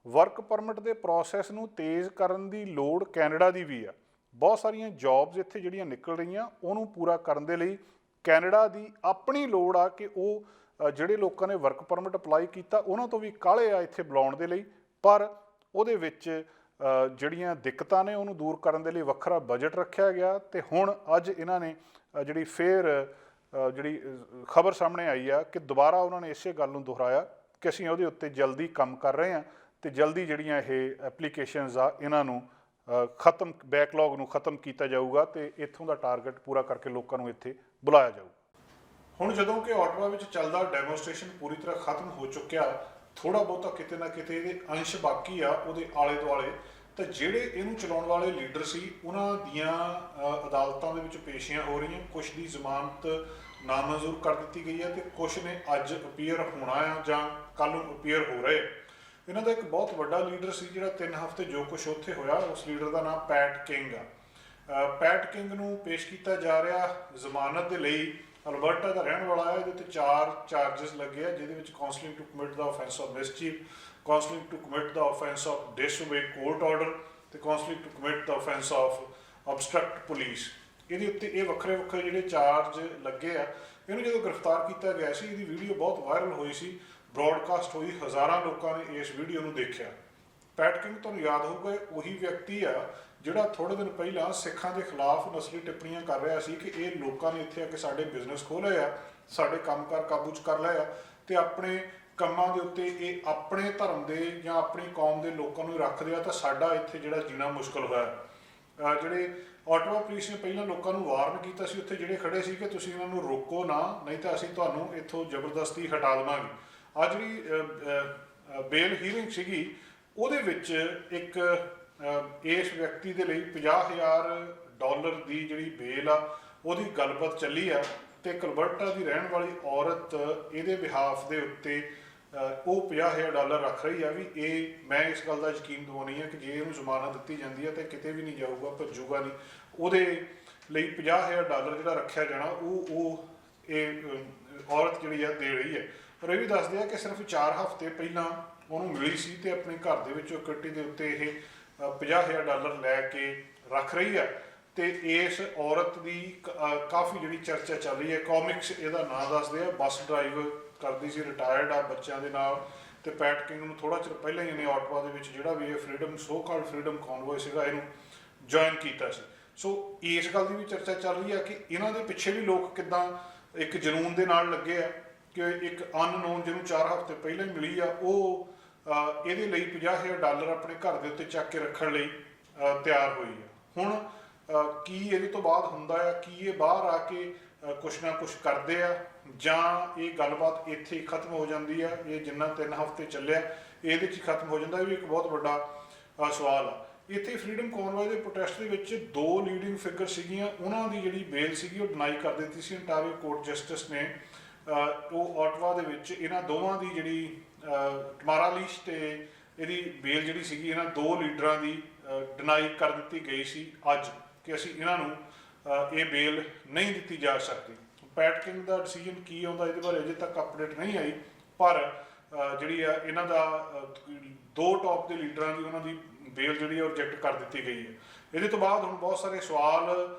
ਵਰਕ ਪਰਮਿਟ ਦੇ ਪ੍ਰੋਸੈਸ ਨੂੰ ਤੇਜ਼ ਕਰਨ ਦੀ ਲੋੜ ਕੈਨੇਡਾ ਦੀ ਵੀ ਆ। ਬਹੁਤ ਸਾਰੀਆਂ ਜੌਬਸ ਇੱਥੇ ਜਿਹੜੀਆਂ ਨਿਕਲ ਰਹੀਆਂ ਉਹਨੂੰ ਪੂਰਾ ਕਰਨ ਦੇ ਲਈ ਕੈਨੇਡਾ ਦੀ ਆਪਣੀ ਲੋੜ ਆ ਕਿ ਉਹ ਜਿਹੜੇ ਲੋਕਾਂ ਨੇ ਵਰਕ ਪਰਮਿਟ ਅਪਲਾਈ ਕੀਤਾ ਉਹਨਾਂ ਤੋਂ ਵੀ ਕਾਹਲੇ ਆ ਇੱਥੇ ਬੁਲਾਉਣ ਦੇ ਲਈ। ਪਰ ਉਹਦੇ ਵਿੱਚ ਜਿਹੜੀਆਂ ਦਿੱਕਤਾਂ ਨੇ ਉਹਨੂੰ ਦੂਰ ਕਰਨ ਦੇ ਲਈ ਵੱਖਰਾ ਬਜਟ ਰੱਖਿਆ ਗਿਆ। ਤੇ ਹੁਣ ਅੱਜ ਇਹਨਾਂ ਨੇ ਜਿਹੜੀ ਫਿਰ ਜਿਹੜੀ ਖਬਰ ਸਾਹਮਣੇ ਆਈ ਆ ਕਿ ਦੁਬਾਰਾ ਉਹਨਾਂ ਨੇ ਇਸੇ ਗੱਲ ਨੂੰ ਦੁਹਰਾਇਆ ਕਿ ਅਸੀਂ ਉਹਦੇ ਉੱਤੇ ਜਲਦੀ ਕੰਮ ਕਰ ਰਹੇ ਹਾਂ ਤੇ ਜਲਦੀ ਜਿਹੜੀਆਂ ਇਹ ਐਪਲੀਕੇਸ਼ਨਸ ਆ ਇਹਨਾਂ ਨੂੰ ਬੈਕਲੌਗ ਨੂੰ ਖਤਮ ਕੀਤਾ ਜਾਊਗਾ ਤੇ ਇੱਥੋਂ ਦਾ ਟਾਰਗੇਟ ਪੂਰਾ ਕਰਕੇ ਲੋਕਾਂ ਨੂੰ ਇੱਥੇ ਬੁਲਾਇਆ ਜਾਊਗਾ। ਹੁਣ ਜਦੋਂ ਕਿ ਆਟਵਾ ਵਿੱਚ ਚੱਲਦਾ ਡੈਮੋਸਟ੍ਰੇਸ਼ਨ ਪੂਰੀ ਤਰ੍ਹਾਂ ਖਤਮ ਹੋ ਚੁੱਕਿਆ, ਥੋੜਾ ਬਹੁਤਾ ਕਿਤੇ ਨਾ ਕਿਤੇ ਇਹਦੇ ਅੰਸ਼ ਬਾਕੀ ਆ ਉਹਦੇ ਆਲੇ ਦੁਆਲੇ, ਤਾਂ ਜਿਹੜੇ ਇਹਨੂੰ ਚਲਾਉਣ ਵਾਲੇ ਲੀਡਰ ਸੀ ਉਹਨਾਂ ਦੀਆਂ ਅਦਾਲਤਾਂ ਦੇ ਵਿੱਚ ਪੇਸ਼ੀਆਂ ਹੋ ਰਹੀਆਂ। ਕੁਛ ਦੀ ਜ਼ਮਾਨਤ ਨਾਮਨਜ਼ੂਰ ਕਰ ਦਿੱਤੀ ਗਈ ਹੈ ਤੇ ਕੁਛ ਨੇ ਅੱਜ ਅਪੀਅਰ ਹੋਣਾ ਆ ਜਾਂ ਕੱਲ੍ਹ ਨੂੰ ਅਪੀਅਰ ਹੋ ਰਹੇ। ਇਹਨਾਂ ਦਾ ਇੱਕ ਬਹੁਤ ਵੱਡਾ ਲੀਡਰ ਸੀ ਜਿਹੜਾ 3 ਹਫ਼ਤੇ ਜੋ ਕੁਛ ਉੱਥੇ ਹੋਇਆ, ਉਸ ਲੀਡਰ ਦਾ ਨਾਮ ਪੈਟ ਕਿੰਗ ਆ। ਪੈਟ ਕਿੰਗ ਨੂੰ ਪੇਸ਼ ਕੀਤਾ ਜਾ ਰਿਹਾ ਜ਼ਮਾਨਤ ਦੇ ਲਈ। ਅਲਬਰਟਾ ਦਾ ਰਹਿਣ ਵਾਲਾ ਹੈ। ਇਹਦੇ ਉੱਤੇ 4 ਚਾਰਜਸ ਲੱਗੇ ਆ, ਜਿਹਦੇ ਵਿੱਚ counselling to commit the offence of mischief, counselling to commit the offence of disobey court order ਤੇ counselling to commit the offence of obstruct police. ਇਹਦੇ ਉੱਤੇ ਇਹ ਵੱਖਰੇ ਵੱਖਰੇ ਜਿਹੜੇ ਚਾਰਜ ਲੱਗੇ ਆ। ਇਹਨੂੰ ਜਦੋਂ ਗ੍ਰਿਫਤਾਰ ਕੀਤਾ ਗਿਆ ਸੀ ਇਹਦੀ ਵੀਡੀਓ ਬਹੁਤ ਵਾਇਰਲ ਹੋਈ ਸੀ, ਬ੍ਰੌਡਕਾਸਟ ਹੋਈ, ਹਜ਼ਾਰਾਂ ਲੋਕਾਂ ਨੇ ਇਸ ਵੀਡੀਓ ਨੂੰ ਦੇਖਿਆ। ਪੈਟ ਕਿੰਗ ਤੁਹਾਨੂੰ ਯਾਦ ਹੋਊਗਾ ਉਹੀ ਵਿਅਕਤੀ ਆ ਜਿਹੜਾ ਥੋੜ੍ਹੇ ਦਿਨ ਪਹਿਲਾਂ ਸਿੱਖਾਂ ਦੇ ਖਿਲਾਫ ਨਸਲੀ ਟਿੱਪਣੀਆਂ ਕਰ ਰਿਹਾ ਸੀ ਕਿ ਇਹ ਲੋਕਾਂ ਨੇ ਇੱਥੇ ਆ ਕੇ ਸਾਡੇ ਬਿਜ਼ਨਸ ਖੋਲ੍ਹੇ ਆ, ਸਾਡੇ ਕੰਮਕਾਰ ਕਾਬੂ 'ਚ ਕਰ ਲਏ ਆ ਤੇ ਆਪਣੇ ਕੰਮਾਂ ਦੇ ਉੱਤੇ ਇਹ ਆਪਣੇ ਧਰਮ ਦੇ ਜਾਂ ਆਪਣੀ ਕੌਮ ਦੇ ਲੋਕਾਂ ਨੂੰ ਰੱਖਦੇ ਆ ਤਾਂ ਸਾਡਾ ਇੱਥੇ ਜਿਹੜਾ ਜੀਣਾ ਮੁਸ਼ਕਲ ਹੋਇਆ। ਜਿਹੜੇ ਆਟਵਾ ਪੁਲਿਸ ਨੇ ਪਹਿਲਾਂ ਲੋਕਾਂ ਨੂੰ ਵਾਰਨ ਕੀਤਾ ਸੀ ਉੱਥੇ ਜਿਹੜੇ ਖੜੇ ਸੀ ਕਿ ਤੁਸੀਂ ਇਹਨਾਂ ਨੂੰ ਰੋਕੋ ਨਾ, ਨਹੀਂ ਤਾਂ ਅਸੀਂ ਤੁਹਾਨੂੰ ਇੱਥੋਂ ਜ਼ਬਰਦਸਤੀ ਹਟਾ ਦੇਵਾਂਗੇ। ਆ ਜਿਹੜੀ ਬੇਲ ਹੀਅਰਿੰਗ ਸੀਗੀ ਉਹਦੇ ਵਿੱਚ ਇੱਕ ਇਸ ਵਿਅਕਤੀ ਦੇ ਲਈ $50,000 ਦੀ ਜਿਹੜੀ ਬੇਲ ਆ ਉਹਦੀ ਗੱਲਬਾਤ ਚੱਲੀ ਆ ਤੇ ਕਲਬਰਟਾ ਦੀ ਰਹਿਣ ਵਾਲੀ ਔਰਤ ਇਹਦੇ ਬਿਹਾਫ ਦੇ ਉੱਤੇ ਉਹ $50,000 ਰੱਖ ਰਹੀ ਆ ਵੀ ਇਹ ਮੈਂ ਇਸ ਗੱਲ ਦਾ ਯਕੀਨ ਦਿਵਾਉਣੀ ਆ ਕਿ ਜੇ ਇਹਨੂੰ ਜ਼ਮਾਨਤ ਦਿੱਤੀ ਜਾਂਦੀ ਆ ਤੇ ਕਿਤੇ ਵੀ ਨਹੀਂ ਜਾਊਗਾ, ਭੱਜੂਗਾ ਨਹੀਂ। ਉਹਦੇ ਲਈ $50,000 ਜਿਹੜਾ ਰੱਖਿਆ ਜਾਣਾ ਉਹ ਇਹ ਔਰਤ ਜਿਹੜੀ ਆ ਦੇ ਰਹੀ ਹੈ। ਪਰ ਇਹ ਵੀ ਦੱਸਦੇ ਆ ਕਿ ਸਿਰਫ 4 ਹਫ਼ਤੇ ਪਹਿਲਾਂ ਉਹਨੂੰ ਮਿਲੀ ਸੀ ਤੇ ਆਪਣੇ ਘਰ ਦੇ ਵਿੱਚੋਂ ਕਿੱਟੀ ਦੇ ਉੱਤੇ ਇਹ $50,000 ਲੈ ਕੇ ਰੱਖ ਰਹੀ ਹੈ। ਤੇ ਇਸ ਔਰਤ ਦੀ ਕਾਫੀ ਜਿਹੜੀ ਚਰਚਾ ਚੱਲ ਰਹੀ ਹੈ। ਕਾਮਿਕਸ ਇਹਦਾ ਨਾਂ ਦੱਸਦੇ ਆ, ਬੱਸ ਡਰਾਈਵ ਕਰਦੀ ਸੀ, ਰਿਟਾਇਰਡ ਆ ਬੱਚਿਆਂ ਦੇ ਨਾਲ। ਤੇ ਪੈਟ ਕਿੰਗ ਨੂੰ ਥੋੜਾ ਚਿਰ ਪਹਿਲਾਂ ਹੀ ਇਹਨੇ ਆਟਵਾ ਦੇ ਵਿੱਚ ਜਿਹੜਾ ਵੀ ਇਹ ਫਰੀडम ਸੋ ਕਾਲਡ ਫਰੀडम ਕਨਵੋਏ ਸੀਗਾ ਇਹਨੂੰ ਜੁਆਇਨ ਕੀਤਾ ਸੀ। ਸੋ ਇਸ ਗੱਲ ਦੀ ਵੀ ਚਰਚਾ ਚੱਲ ਰਹੀ ਆ ਕਿ ਇਹਨਾਂ ਦੇ ਪਿੱਛੇ ਵੀ ਲੋਕ ਕਿੱਦਾਂ ਇੱਕ ਜਨੂਨ ਦੇ ਨਾਲ ਲੱਗੇ ਆ ਕਿ ਇੱਕ ਅਨਨੋਨ ਜਿਹਨੂੰ 4 ਹਫ਼ਤੇ ਪਹਿਲਾਂ ਹੀ ਮਿਲੀ ਆ ਉਹ ਇਹਦੇ ਲਈ $50,000 ਆਪਣੇ ਘਰ ਦੇ ਉੱਤੇ ਚੱਕ ਕੇ ਰੱਖਣ ਲਈ ਤਿਆਰ ਹੋਈ ਆ। ਹੁਣ ਕੀ ਇਹਦੇ ਤੋਂ ਬਾਅਦ ਹੁੰਦਾ ਆ, ਕੀ ਇਹ ਬਾਹਰ ਆ ਕੇ ਕੁਛ ਨਾ ਕੁਛ ਕਰਦੇ ਆ ਜਾਂ ਇਹ ਗੱਲਬਾਤ ਇੱਥੇ ਹੀ ਖਤਮ ਹੋ ਜਾਂਦੀ ਆ। ਇਹ ਜਿੰਨਾ 3 ਹਫ਼ਤੇ ਚੱਲਿਆ ਇਹਦੇ 'ਚ ਹੀ ਖਤਮ ਹੋ ਜਾਂਦਾ, ਇਹ ਵੀ ਇੱਕ ਬਹੁਤ ਵੱਡਾ ਸਵਾਲ ਆ। ਇੱਥੇ ਫਰੀडम ਕਨਵੋਏ ਦੇ ਪ੍ਰੋਟੈਸਟ ਦੇ ਵਿੱਚ 2 ਲੀਡਿੰਗ ਫਿਗਰ ਸੀਗੀਆਂ, ਉਹਨਾਂ ਦੀ ਜਿਹੜੀ ਬੇਲ ਸੀਗੀ ਉਹ ਡਿਨਾਈ ਕਰ ਦਿੱਤੀ ਸੀ ਅੰਟਾਰੀਓ ਕੋਰਟ ਜਸਟਿਸ ਨੇ। ਉਹ ਆਟਵਾ ਦੇ ਵਿੱਚ ਇਹਨਾਂ ਦੋਵਾਂ ਦੀ ਜਿਹੜੀ ਟਮਾਰਾ ਲੀਸ਼ ਤੇ ਇਹਦੀ ਬੇਲ ਜਿਹੜੀ ਸੀਗੀ ਇਹਨਾਂ 2 ਲੀਡਰਾਂ ਦੀ ਡਿਨਾਈ ਕਰ ਦਿੱਤੀ ਗਈ ਸੀ ਅੱਜ ਕਿ ਅਸੀਂ ਇਹਨਾਂ ਨੂੰ ਇਹ ਬੇਲ ਨਹੀਂ ਦਿੱਤੀ ਜਾ ਸਕਦੀ। ਪੈਟ ਕਿੰਗ ਦਾ ਡਿਸੀਜਨ ਕੀ ਆਉਂਦਾ ਇਹਦੇ ਬਾਰੇ ਅਜੇ ਤੱਕ ਅਪਡੇਟ ਨਹੀਂ ਆਈ, ਪਰ ਜਿਹੜੀ ਆ ਇਹਨਾਂ ਦਾ 2 ਟੌਪ ਦੇ ਲੀਡਰਾਂ ਦੀ ਉਹਨਾਂ ਦੀ ਬੇਲ ਜਿਹੜੀ ਉਹ ਰਿਜੈਕਟ ਕਰ ਦਿੱਤੀ ਗਈ ਹੈ। ਇਹਦੇ ਤੋਂ ਬਾਅਦ ਹੁਣ ਬਹੁਤ ਸਾਰੇ ਸਵਾਲ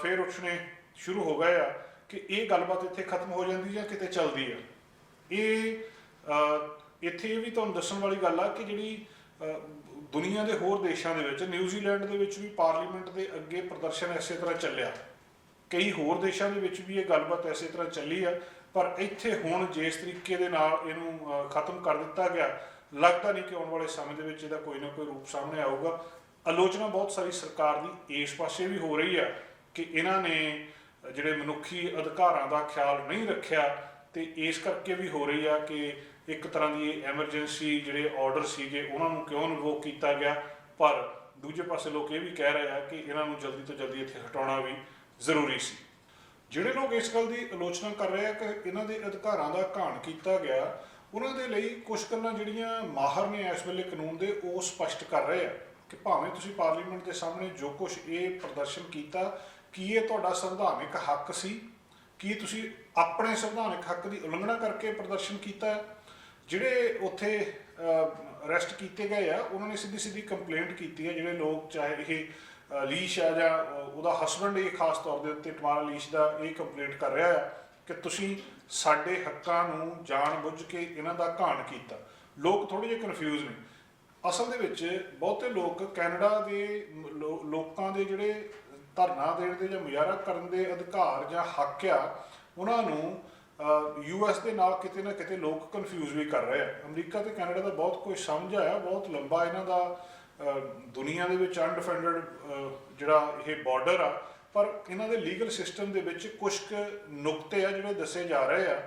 ਫੇਰ ਉੱਠਣੇ ਸ਼ੁਰੂ ਹੋ ਗਏ ਆ ਕਿ ਇਹ ਗੱਲਬਾਤ ਇੱਥੇ ਖਤਮ ਹੋ ਜਾਂਦੀ ਜਾਂ ਕਿਤੇ ਚੱਲਦੀ ਆ। ਇਹ ਇੱਥੇ ਇਹ ਵੀ ਤੁਹਾਨੂੰ ਦੱਸਣ ਵਾਲੀ ਗੱਲ ਆ ਕਿ ਜਿਹੜੀ ਦੁਨੀਆ ਦੇ ਹੋਰ ਦੇਸ਼ਾਂ ਦੇ ਵਿੱਚ, ਨਿਊਜ਼ੀਲੈਂਡ ਦੇ ਵਿੱਚ ਵੀ ਪਾਰਲੀਮੈਂਟ ਦੇ ਅੱਗੇ ਪ੍ਰਦਰਸ਼ਨ ਇਸੇ ਤਰ੍ਹਾਂ ਚੱਲਿਆ, ਕਈ ਹੋਰ ਦੇਸ਼ਾਂ ਦੇ ਵਿੱਚ ਵੀ ਇਹ ਗੱਲਬਾਤ ਇਸੇ ਤਰ੍ਹਾਂ ਚੱਲੀ ਆ। ਪਰ ਇੱਥੇ ਹੁਣ ਜਿਸ ਤਰੀਕੇ ਦੇ ਨਾਲ ਇਹਨੂੰ ਖਤਮ ਕਰ ਦਿੱਤਾ ਗਿਆ, ਲੱਗਦਾ ਨਹੀਂ ਕਿ ਆਉਣ ਵਾਲੇ ਸਮੇਂ ਦੇ ਵਿੱਚ ਇਹਦਾ ਕੋਈ ਨਾ ਕੋਈ ਰੂਪ ਸਾਹਮਣੇ ਆਊਗਾ। ਆਲੋਚਨਾ ਬਹੁਤ ਸਾਰੀ ਸਰਕਾਰ ਦੀ ਇਸ ਪਾਸੇ ਵੀ ਹੋ ਰਹੀ ਆ ਕਿ ਇਹਨਾਂ ਨੇ ਜਿਹੜੇ ਮਨੁੱਖੀ ਅਧਿਕਾਰਾਂ ਦਾ ਖਿਆਲ ਨਹੀਂ ਰੱਖਿਆ, ਤੇ ਇਸ ਕਰਕੇ ਵੀ ਹੋ ਰਹੀ ਆ ਕਿ ਇੱਕ ਤਰ੍ਹਾਂ ਦੀ ਐਮਰਜੈਂਸੀ ਜਿਹੜੇ ਆਰਡਰ ਸੀਗੇ ਉਹਨਾਂ ਨੂੰ ਕਿਉਂ ਰਿਵੋਕ ਕੀਤਾ ਗਿਆ। ਪਰ ਦੂਜੇ ਪਾਸੇ ਲੋਕ ਇਹ ਵੀ ਕਹਿ ਰਹੇ ਆ ਕਿ ਇਹਨਾਂ ਨੂੰ ਜਲਦੀ ਤੋਂ ਜਲਦੀ ਇੱਥੇ ਹਟਾਉਣਾ ਵੀ ਜ਼ਰੂਰੀ ਸੀ। ਜਿਹੜੇ ਲੋਕ ਇਸ ਗੱਲ ਦੀ ਆਲੋਚਨਾ ਕਰ ਰਹੇ ਆ ਕਿ ਇਹਨਾਂ ਦੇ ਅਧਿਕਾਰਾਂ ਦਾ ਘਾਣ ਕੀਤਾ ਗਿਆ, ਉਹਨਾਂ ਦੇ ਲਈ ਕੁਝ ਗੱਲਾਂ ਜਿਹੜੀਆਂ ਮਾਹਰ ਨੇ ਇਸ ਵੇਲੇ ਕਾਨੂੰਨ ਦੇ ਉਹ ਸਪਸ਼ਟ ਕਰ ਰਹੇ ਆ ਕਿ ਭਾਵੇਂ ਤੁਸੀਂ ਪਾਰਲੀਮੈਂਟ ਦੇ ਸਾਹਮਣੇ ਜੋ ਕੁਝ ਇਹ ਪ੍ਰਦਰਸ਼ਨ ਕੀਤਾ, ਕੀ ਇਹ ਤੁਹਾਡਾ ਸੰਵਿਧਾਨਿਕ ਹੱਕ ਸੀ? ਕੀ ਤੁਸੀਂ ਆਪਣੇ ਸੰਵਿਧਾਨਿਕ ਹੱਕ ਦੀ ਉਲੰਘਣਾ ਕਰਕੇ ਪ੍ਰਦਰਸ਼ਨ ਕੀਤਾ? ਜਿਹੜੇ ਉੱਥੇ ਅਰੈਸਟ ਕੀਤੇ ਗਏ ਆ ਉਹਨਾਂ ਨੇ ਸਿੱਧੀ ਸਿੱਧੀ ਕੰਪਲੇਂਟ ਕੀਤੀ ਹੈ। ਜਿਹੜੇ ਲੋਕ, ਚਾਹੇ ਇਹ ਲੀਸ਼ ਆ ਜਾਂ ਉਹਦਾ ਹਸਬੈਂਡ, ਇਹ ਖਾਸ ਤੌਰ ਦੇ ਉੱਤੇ ਟਮਾਰਾ ਲੀਸ਼ ਦਾ ਇਹ ਕੰਪਲੇਂਟ ਕਰ ਰਿਹਾ ਆ ਕਿ ਤੁਸੀਂ ਸਾਡੇ ਹੱਕਾਂ ਨੂੰ ਜਾਣ ਬੁੱਝ ਕੇ ਇਹਨਾਂ ਦਾ ਘਾਣ ਕੀਤਾ। ਲੋਕ ਥੋੜ੍ਹੇ ਜਿਹੇ ਕਨਫਿਊਜ਼ ਨੇ। ਅਸਲ ਦੇ ਵਿੱਚ ਬਹੁਤੇ ਲੋਕ ਕੈਨੇਡਾ ਦੇ ਲੋਕਾਂ ਦੇ ਜਿਹੜੇ ਧਰਨਾ ਦੇਣ ਦੇ ਜਾਂ ਮੁਜ਼ਾਹਰਾ ਕਰਨ ਦੇ ਅਧਿਕਾਰ ਜਾਂ ਹੱਕ ਆ, ਉਹਨਾਂ ਨੂੰ US ਦੇ ਨਾਲ ਕਿਤੇ ਨਾ ਕਿਤੇ ਲੋਕ ਕਨਫਿਊਜ਼ ਵੀ ਕਰ ਰਹੇ ਆ। ਅਮਰੀਕਾ ਤੇ ਕੈਨੇਡਾ ਦਾ ਬਹੁਤ ਕੁਝ ਸਮਝ ਆਇਆ, ਬਹੁਤ ਲੰਬਾ ਇਹਨਾਂ ਦਾ ਦੁਨੀਆ ਦੇ ਵਿੱਚ ਅਨਡਿਫੈਂਡਡ ਜਿਹੜਾ ਇਹ ਬਾਰਡਰ ਆ, ਪਰ ਇਹਨਾਂ ਦੇ ਲੀਗਲ ਸਿਸਟਮ ਦੇ ਵਿੱਚ ਕੁਝ ਨੁਕਤੇ ਆ ਜਿਹੜੇ ਦੱਸੇ ਜਾ ਰਹੇ ਆ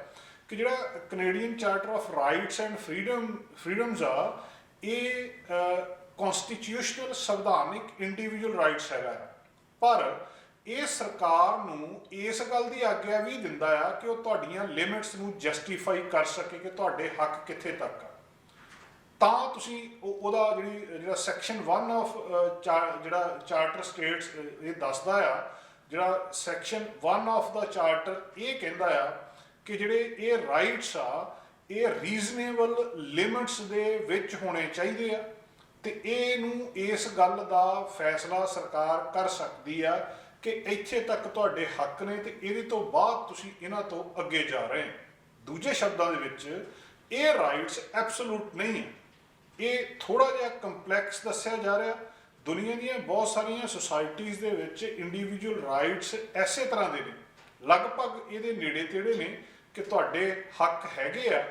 ਕਿ ਜਿਹੜਾ Canadian charter of rights and freedoms ਆ, ਇਹ ਕਨਸਟੀਟਿਊਸ਼ਨਲ ਸੰਵਿਧਾਨਿਕ ਇੰਡੀਵਿਜੂਅਲ ਰਾਈਟਸ ਹੈਗਾ, ਪਰ ਇਹ ਸਰਕਾਰ ਨੂੰ ਇਸ ਗੱਲ ਦੀ ਆਗਿਆ ਵੀ ਦਿੰਦਾ ਆ ਕਿ ਉਹ ਤੁਹਾਡੀਆਂ ਲਿਮਿਟਸ ਨੂੰ ਜਸਟੀਫਾਈ ਕਰ ਸਕੇ ਕਿ ਤੁਹਾਡੇ ਹੱਕ ਕਿੱਥੇ ਤੱਕ ਆ। ਤਾਂ ਤੁਸੀਂ ਉਹਦਾ ਜਿਹੜਾ ਸੈਕਸ਼ਨ 1 ਆਫ ਜਿਹੜਾ ਚਾਰਟਰ ਸਟੇਟਸ ਇਹ ਦੱਸਦਾ ਆ, ਜਿਹੜਾ ਸੈਕਸ਼ਨ 1 ਆਫ ਦਾ ਚਾਰਟਰ ਇਹ ਕਹਿੰਦਾ ਆ ਕਿ ਜਿਹੜੇ ਇਹ ਰਾਈਟਸ ਆ ਇਹ ਰੀਜ਼ਨੇਬਲ ਲਿਮਿਟਸ ਦੇ ਵਿੱਚ ਹੋਣੇ ਚਾਹੀਦੇ ਆ, ਤੇ ਇਹਨੂੰ ਇਸ ਗੱਲ ਦਾ ਫੈਸਲਾ ਸਰਕਾਰ ਕਰ ਸਕਦੀ ਆ ਕਿ ਇੱਥੇ ਤੱਕ ਤੁਹਾਡੇ ਹੱਕ ਨੇ ਤੇ ਇਹਦੇ ਤੋਂ ਬਾਅਦ ਤੁਸੀਂ ਇਹਨਾਂ ਤੋਂ ਅੱਗੇ ਜਾ ਰਹੇ ਹੋ। ਦੂਜੇ ਸ਼ਬਦਾਂ ਦੇ ਵਿੱਚ ਇਹ ਰਾਈਟਸ ਐਬਸੋਲੂਟ ਨਹੀਂ ਹੈ, ਇਹ ਥੋੜਾ ਜਿਹਾ ਕੰਪਲੈਕਸ ਦੱਸਿਆ ਜਾ ਰਿਹਾ। ਦੁਨੀਆ ਦੀਆਂ ਬਹੁਤ ਸਾਰੀਆਂ ਸੁਸਾਇਟੀਜ਼ ਦੇ ਵਿੱਚ ਇੰਡੀਵਿਜੂਅਲ ਰਾਈਟਸ ਐਸੇ ਤਰ੍ਹਾਂ ਦੇ ਨੇ, ਲਗਭਗ ਇਹਦੇ ਨੇੜੇ ਤੇੜੇ ਨੇ ਕਿ ਤੁਹਾਡੇ ਹੱਕ ਹੈਗੇ ਆ,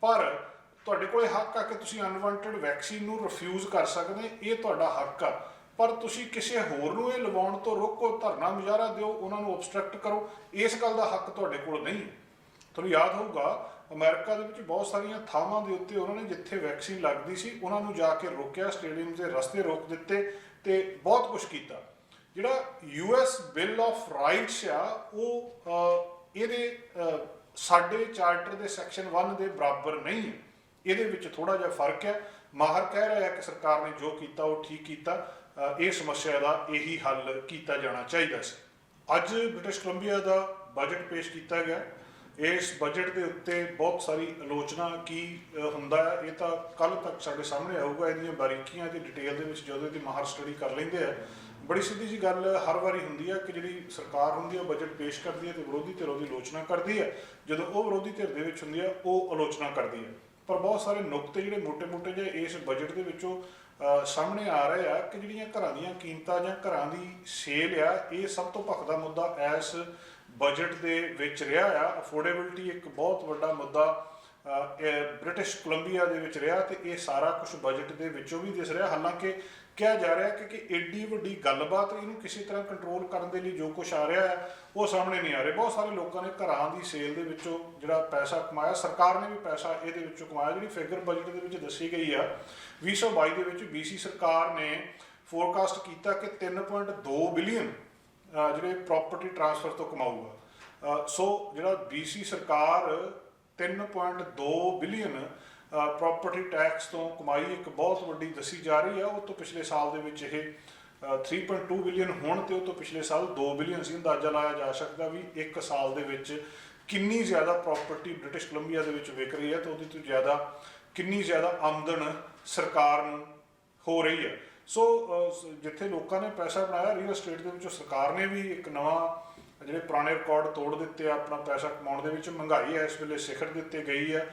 ਪਰ ਤੁਹਾਡੇ ਕੋਲੇ ਹੱਕ ਆ ਕਿ ਤੁਸੀਂ ਅਨਵਾਂਟਡ ਵੈਕਸੀਨ ਨੂੰ ਰਿਫਿਊਜ਼ ਕਰ ਸਕਦੇ, ਇਹ ਤੁਹਾਡਾ ਹੱਕ ਆ, ਪਰ ਤੁਸੀਂ ਕਿਸੇ ਹੋਰ ਨੂੰ ਇਹ ਲਵਾਉਣ ਤੋਂ ਰੋਕੋ, ਧਰਨਾ ਮੁਜ਼ਾਹਰਾ ਦਿਓ, ਉਹਨਾਂ ਨੂੰ ਓਬਸਟਰਕਟ ਕਰੋ, ਇਸ ਗੱਲ ਦਾ ਹੱਕ ਤੁਹਾਡੇ ਕੋਲ ਨਹੀਂ ਹੈ। ਤੁਹਾਨੂੰ ਯਾਦ ਹੋਊਗਾ ਅਮਰੀਕਾ ਦੇ ਵਿੱਚ ਬਹੁਤ ਸਾਰੀਆਂ ਥਾਵਾਂ ਦੇ ਉੱਤੇ ਉਹਨਾਂ ਨੇ ਜਿੱਥੇ ਵੈਕਸੀਨ ਲੱਗਦੀ ਸੀ ਉਹਨਾਂ ਨੂੰ ਜਾ ਕੇ ਰੋਕਿਆ, ਸਟੇਡੀਅਮ ਦੇ ਰਸਤੇ ਰੋਕ ਦਿੱਤੇ ਤੇ ਬਹੁਤ ਕੁਝ ਕੀਤਾ। ਜਿਹੜਾ US ਬਿੱਲ ਆਫ ਰਾਈਟਸ ਆ ਉਹ ਇਹਦੇ ਸਾਡੇ ਚਾਰਟਰ ਦੇ ਸੈਕਸ਼ਨ 1 ਦੇ ਬਰਾਬਰ ਨਹੀਂ ਹੈ, ਇਹਦੇ ਵਿੱਚ ਥੋੜਾ ਜਿਹਾ ਫਰਕ ਹੈ। ਮਾਹਰ ਕਹਿ ਰਿਹਾ ਹੈ ਕਿ ਸਰਕਾਰ ਨੇ ਜੋ ਕੀਤਾ ਉਹ ਠੀਕ ਕੀਤਾ, ਇਹ ਸਮੱਸਿਆ ਦਾ ਇਹੀ ਹੱਲ ਕੀਤਾ ਜਾਣਾ ਚਾਹੀਦਾ ਸੀ। ਅੱਜ ਬ੍ਰਿਟਿਸ਼ ਕੋਲੰਬੀਆ ਦਾ ਬਜਟ ਪੇਸ਼ ਕੀਤਾ ਗਿਆ। ਇਸ ਬਜਟ ਦੇ ਉੱਤੇ ਬਹੁਤ ਸਾਰੀ ਆਲੋਚਨਾ ਕੀ ਹੁੰਦਾ ਹੈ, ਇਹ ਤਾਂ ਕੱਲ ਤੱਕ ਸਾਡੇ ਸਾਹਮਣੇ ਆਊਗਾ। ਇਹਦੀਆਂ ਬਾਰੀਕੀਆਂ ਤੇ ਡਿਟੇਲ ਦੇ ਵਿੱਚ ਜਦੋਂ ਇਹਦੀ ਮਾਹਰ ਸਟੱਡੀ ਕਰ ਲੈਂਦੇ ਆ, ਬੜੀ ਸਿੱਧੀ ਜੀ ਗੱਲ ਹਰ ਵਾਰੀ ਹੁੰਦੀ ਹੈ ਕਿ ਜਿਹੜੀ ਸਰਕਾਰ ਹੁੰਦੀ ਹੈ ਉਹ ਬਜਟ ਪੇਸ਼ ਕਰਦੀ ਹੈ ਤੇ ਵਿਰੋਧੀ ਧਿਰ ਉਹਦੀ ਆਲੋਚਨਾ ਕਰਦੀ ਹੈ। ਜਦੋਂ ਉਹ ਵਿਰੋਧੀ ਧਿਰ ਦੇ ਵਿੱਚ ਹੁੰਦੀ ਹੈ ਉਹ ਆਲੋਚਨਾ ਕਰਦੀ ਹੈ। ਪਰ ਬਹੁਤ ਸਾਰੇ ਨੁਕਤੇ ਜਿਹੜੇ ਮੋਟੇ-ਮੋਟੇ ਜਿਹੇ ਇਸ ਬਜਟ ਦੇ ਵਿੱਚੋਂ ਸਾਹਮਣੇ ਆ ਰਹੇ ਆ ਕਿ ਜਿਹੜੀਆਂ ਘਰਾਂ ਦੀਆਂ ਕੀਮਤਾਂ ਜਾਂ ਘਰਾਂ ਦੀ ਸੇਲ ਆ, ਇਹ ਸਭ ਤੋਂ ਭਖਦਾ ਮੁੱਦਾ ਇਸ ਬਜਟ ਦੇ ਵਿੱਚ ਰਿਹਾ ਆ। ਅਫੋਰਡੇਬਿਲਟੀ ਇੱਕ ਬਹੁਤ ਵੱਡਾ ਮੁੱਦਾ ਬ੍ਰਿਟਿਸ਼ ਕੋਲੰਬੀਆ ਦੇ ਵਿੱਚ ਰਿਹਾ ਤੇ ਇਹ ਸਾਰਾ ਕੁਝ ਬਜਟ ਦੇ ਵਿੱਚੋਂ ਵੀ ਦਿਸ ਰਿਹਾ। ਹਾਲਾਂਕਿ ਕਿਹਾ ਜਾ ਰਿਹਾ ਕਿ ਏਡੀ ਵੱਡੀ ਗੱਲਬਾਤ ਇਹਨੂੰ ਕਿਸੇ ਤਰ੍ਹਾਂ ਕੰਟਰੋਲ ਕਰਨ ਦੇ ਲਈ ਜੋ ਕੁਝ ਆ ਰਿਹਾ ਹੈ ਉਹ ਸਾਹਮਣੇ ਨਹੀਂ ਆ ਰਿਹਾ। ਬਹੁਤ ਸਾਰੇ ਲੋਕਾਂ ਨੇ ਘਰਾਂ ਦੀ ਸੇਲ ਦੇ ਵਿੱਚੋਂ ਜਿਹੜਾ ਪੈਸਾ ਕਮਾਇਆ, ਸਰਕਾਰ ਨੇ ਵੀ ਪੈਸਾ ਇਹਦੇ ਵਿੱਚੋਂ ਕਮਾਇਆ। ਜਿਹੜੀ ਫਿਗਰ ਬਜਟ ਦੇ ਵਿੱਚ ਦੱਸੀ ਗਈ ਆ 2022 ਦੇ ਵਿੱਚ BC ਸਰਕਾਰ ਨੇ ਫੋਰਕਾਸਟ ਕੀਤਾ ਕਿ 3.2 ਬਿਲੀਅਨ ਜਿਹੜੇ ਪ੍ਰਾਪਰਟੀ ਟ੍ਰਾਂਸਫਰ ਤੋਂ ਕਮਾਊਗਾ। ਸੋ ਜਿਹੜਾ BC ਸਰਕਾਰ 3.2 ਬਿਲੀਅਨ ਪ੍ਰੋਪਰਟੀ ਟੈਕਸ ਤੋਂ ਕਮਾਈ ਇੱਕ ਬਹੁਤ ਵੱਡੀ ਦੱਸੀ ਜਾ ਰਹੀ ਹੈ। ਉਹ ਤੋਂ ਪਿਛਲੇ ਸਾਲ ਦੇ ਵਿੱਚ ਇਹ 3.2 ਬਿਲੀਅਨ ਹੁਣ ਤੇ ਉਹ ਤੋਂ ਪਿਛਲੇ ਸਾਲ 2 ਬਿਲੀਅਨ ਸੀ। ਅੰਦਾਜ਼ਾ ਲਾਇਆ ਜਾ ਸਕਦਾ ਵੀ ਇੱਕ ਸਾਲ ਦੇ ਵਿੱਚ ਕਿੰਨੀ ਜ਼ਿਆਦਾ ਪ੍ਰਾਪਰਟੀ ਬ੍ਰਿਟਿਸ਼ ਕੋਲੰਬੀਆ ਦੇ ਵਿੱਚ ਵਿਕ ਰਹੀ ਹੈ ਤੇ ਉਹਦੇ ਤੋਂ ਜ਼ਿਆਦਾ ਕਿੰਨੀ ਜ਼ਿਆਦਾ ਆਮਦਨ ਸਰਕਾਰ ਨੂੰ ਹੋ ਰਹੀ ਹੈ। ਸੋ ਜਿੱਥੇ ਲੋਕਾਂ ਨੇ ਪੈਸਾ ਬਣਾਇਆ ਰੀਅਲ estate ਦੇ ਵਿੱਚੋਂ ਸਰਕਾਰ ਨੇ ਵੀ ਇੱਕ ਨਵਾਂ ਜਿਹੜੇ ਪੁਰਾਣੇ ਰਿਕਾਰਡ ਤੋੜ ਦਿੱਤੇ ਆ ਆਪਣਾ ਪੈਸਾ ਕਮਾਉਣ ਦੇ ਵਿੱਚ। ਮਹਿੰਗਾਈ ਇਸ ਵੇਲੇ ਸਿਖਰ ਦੇ ਉੱਤੇ ਗਈ ਹੈ।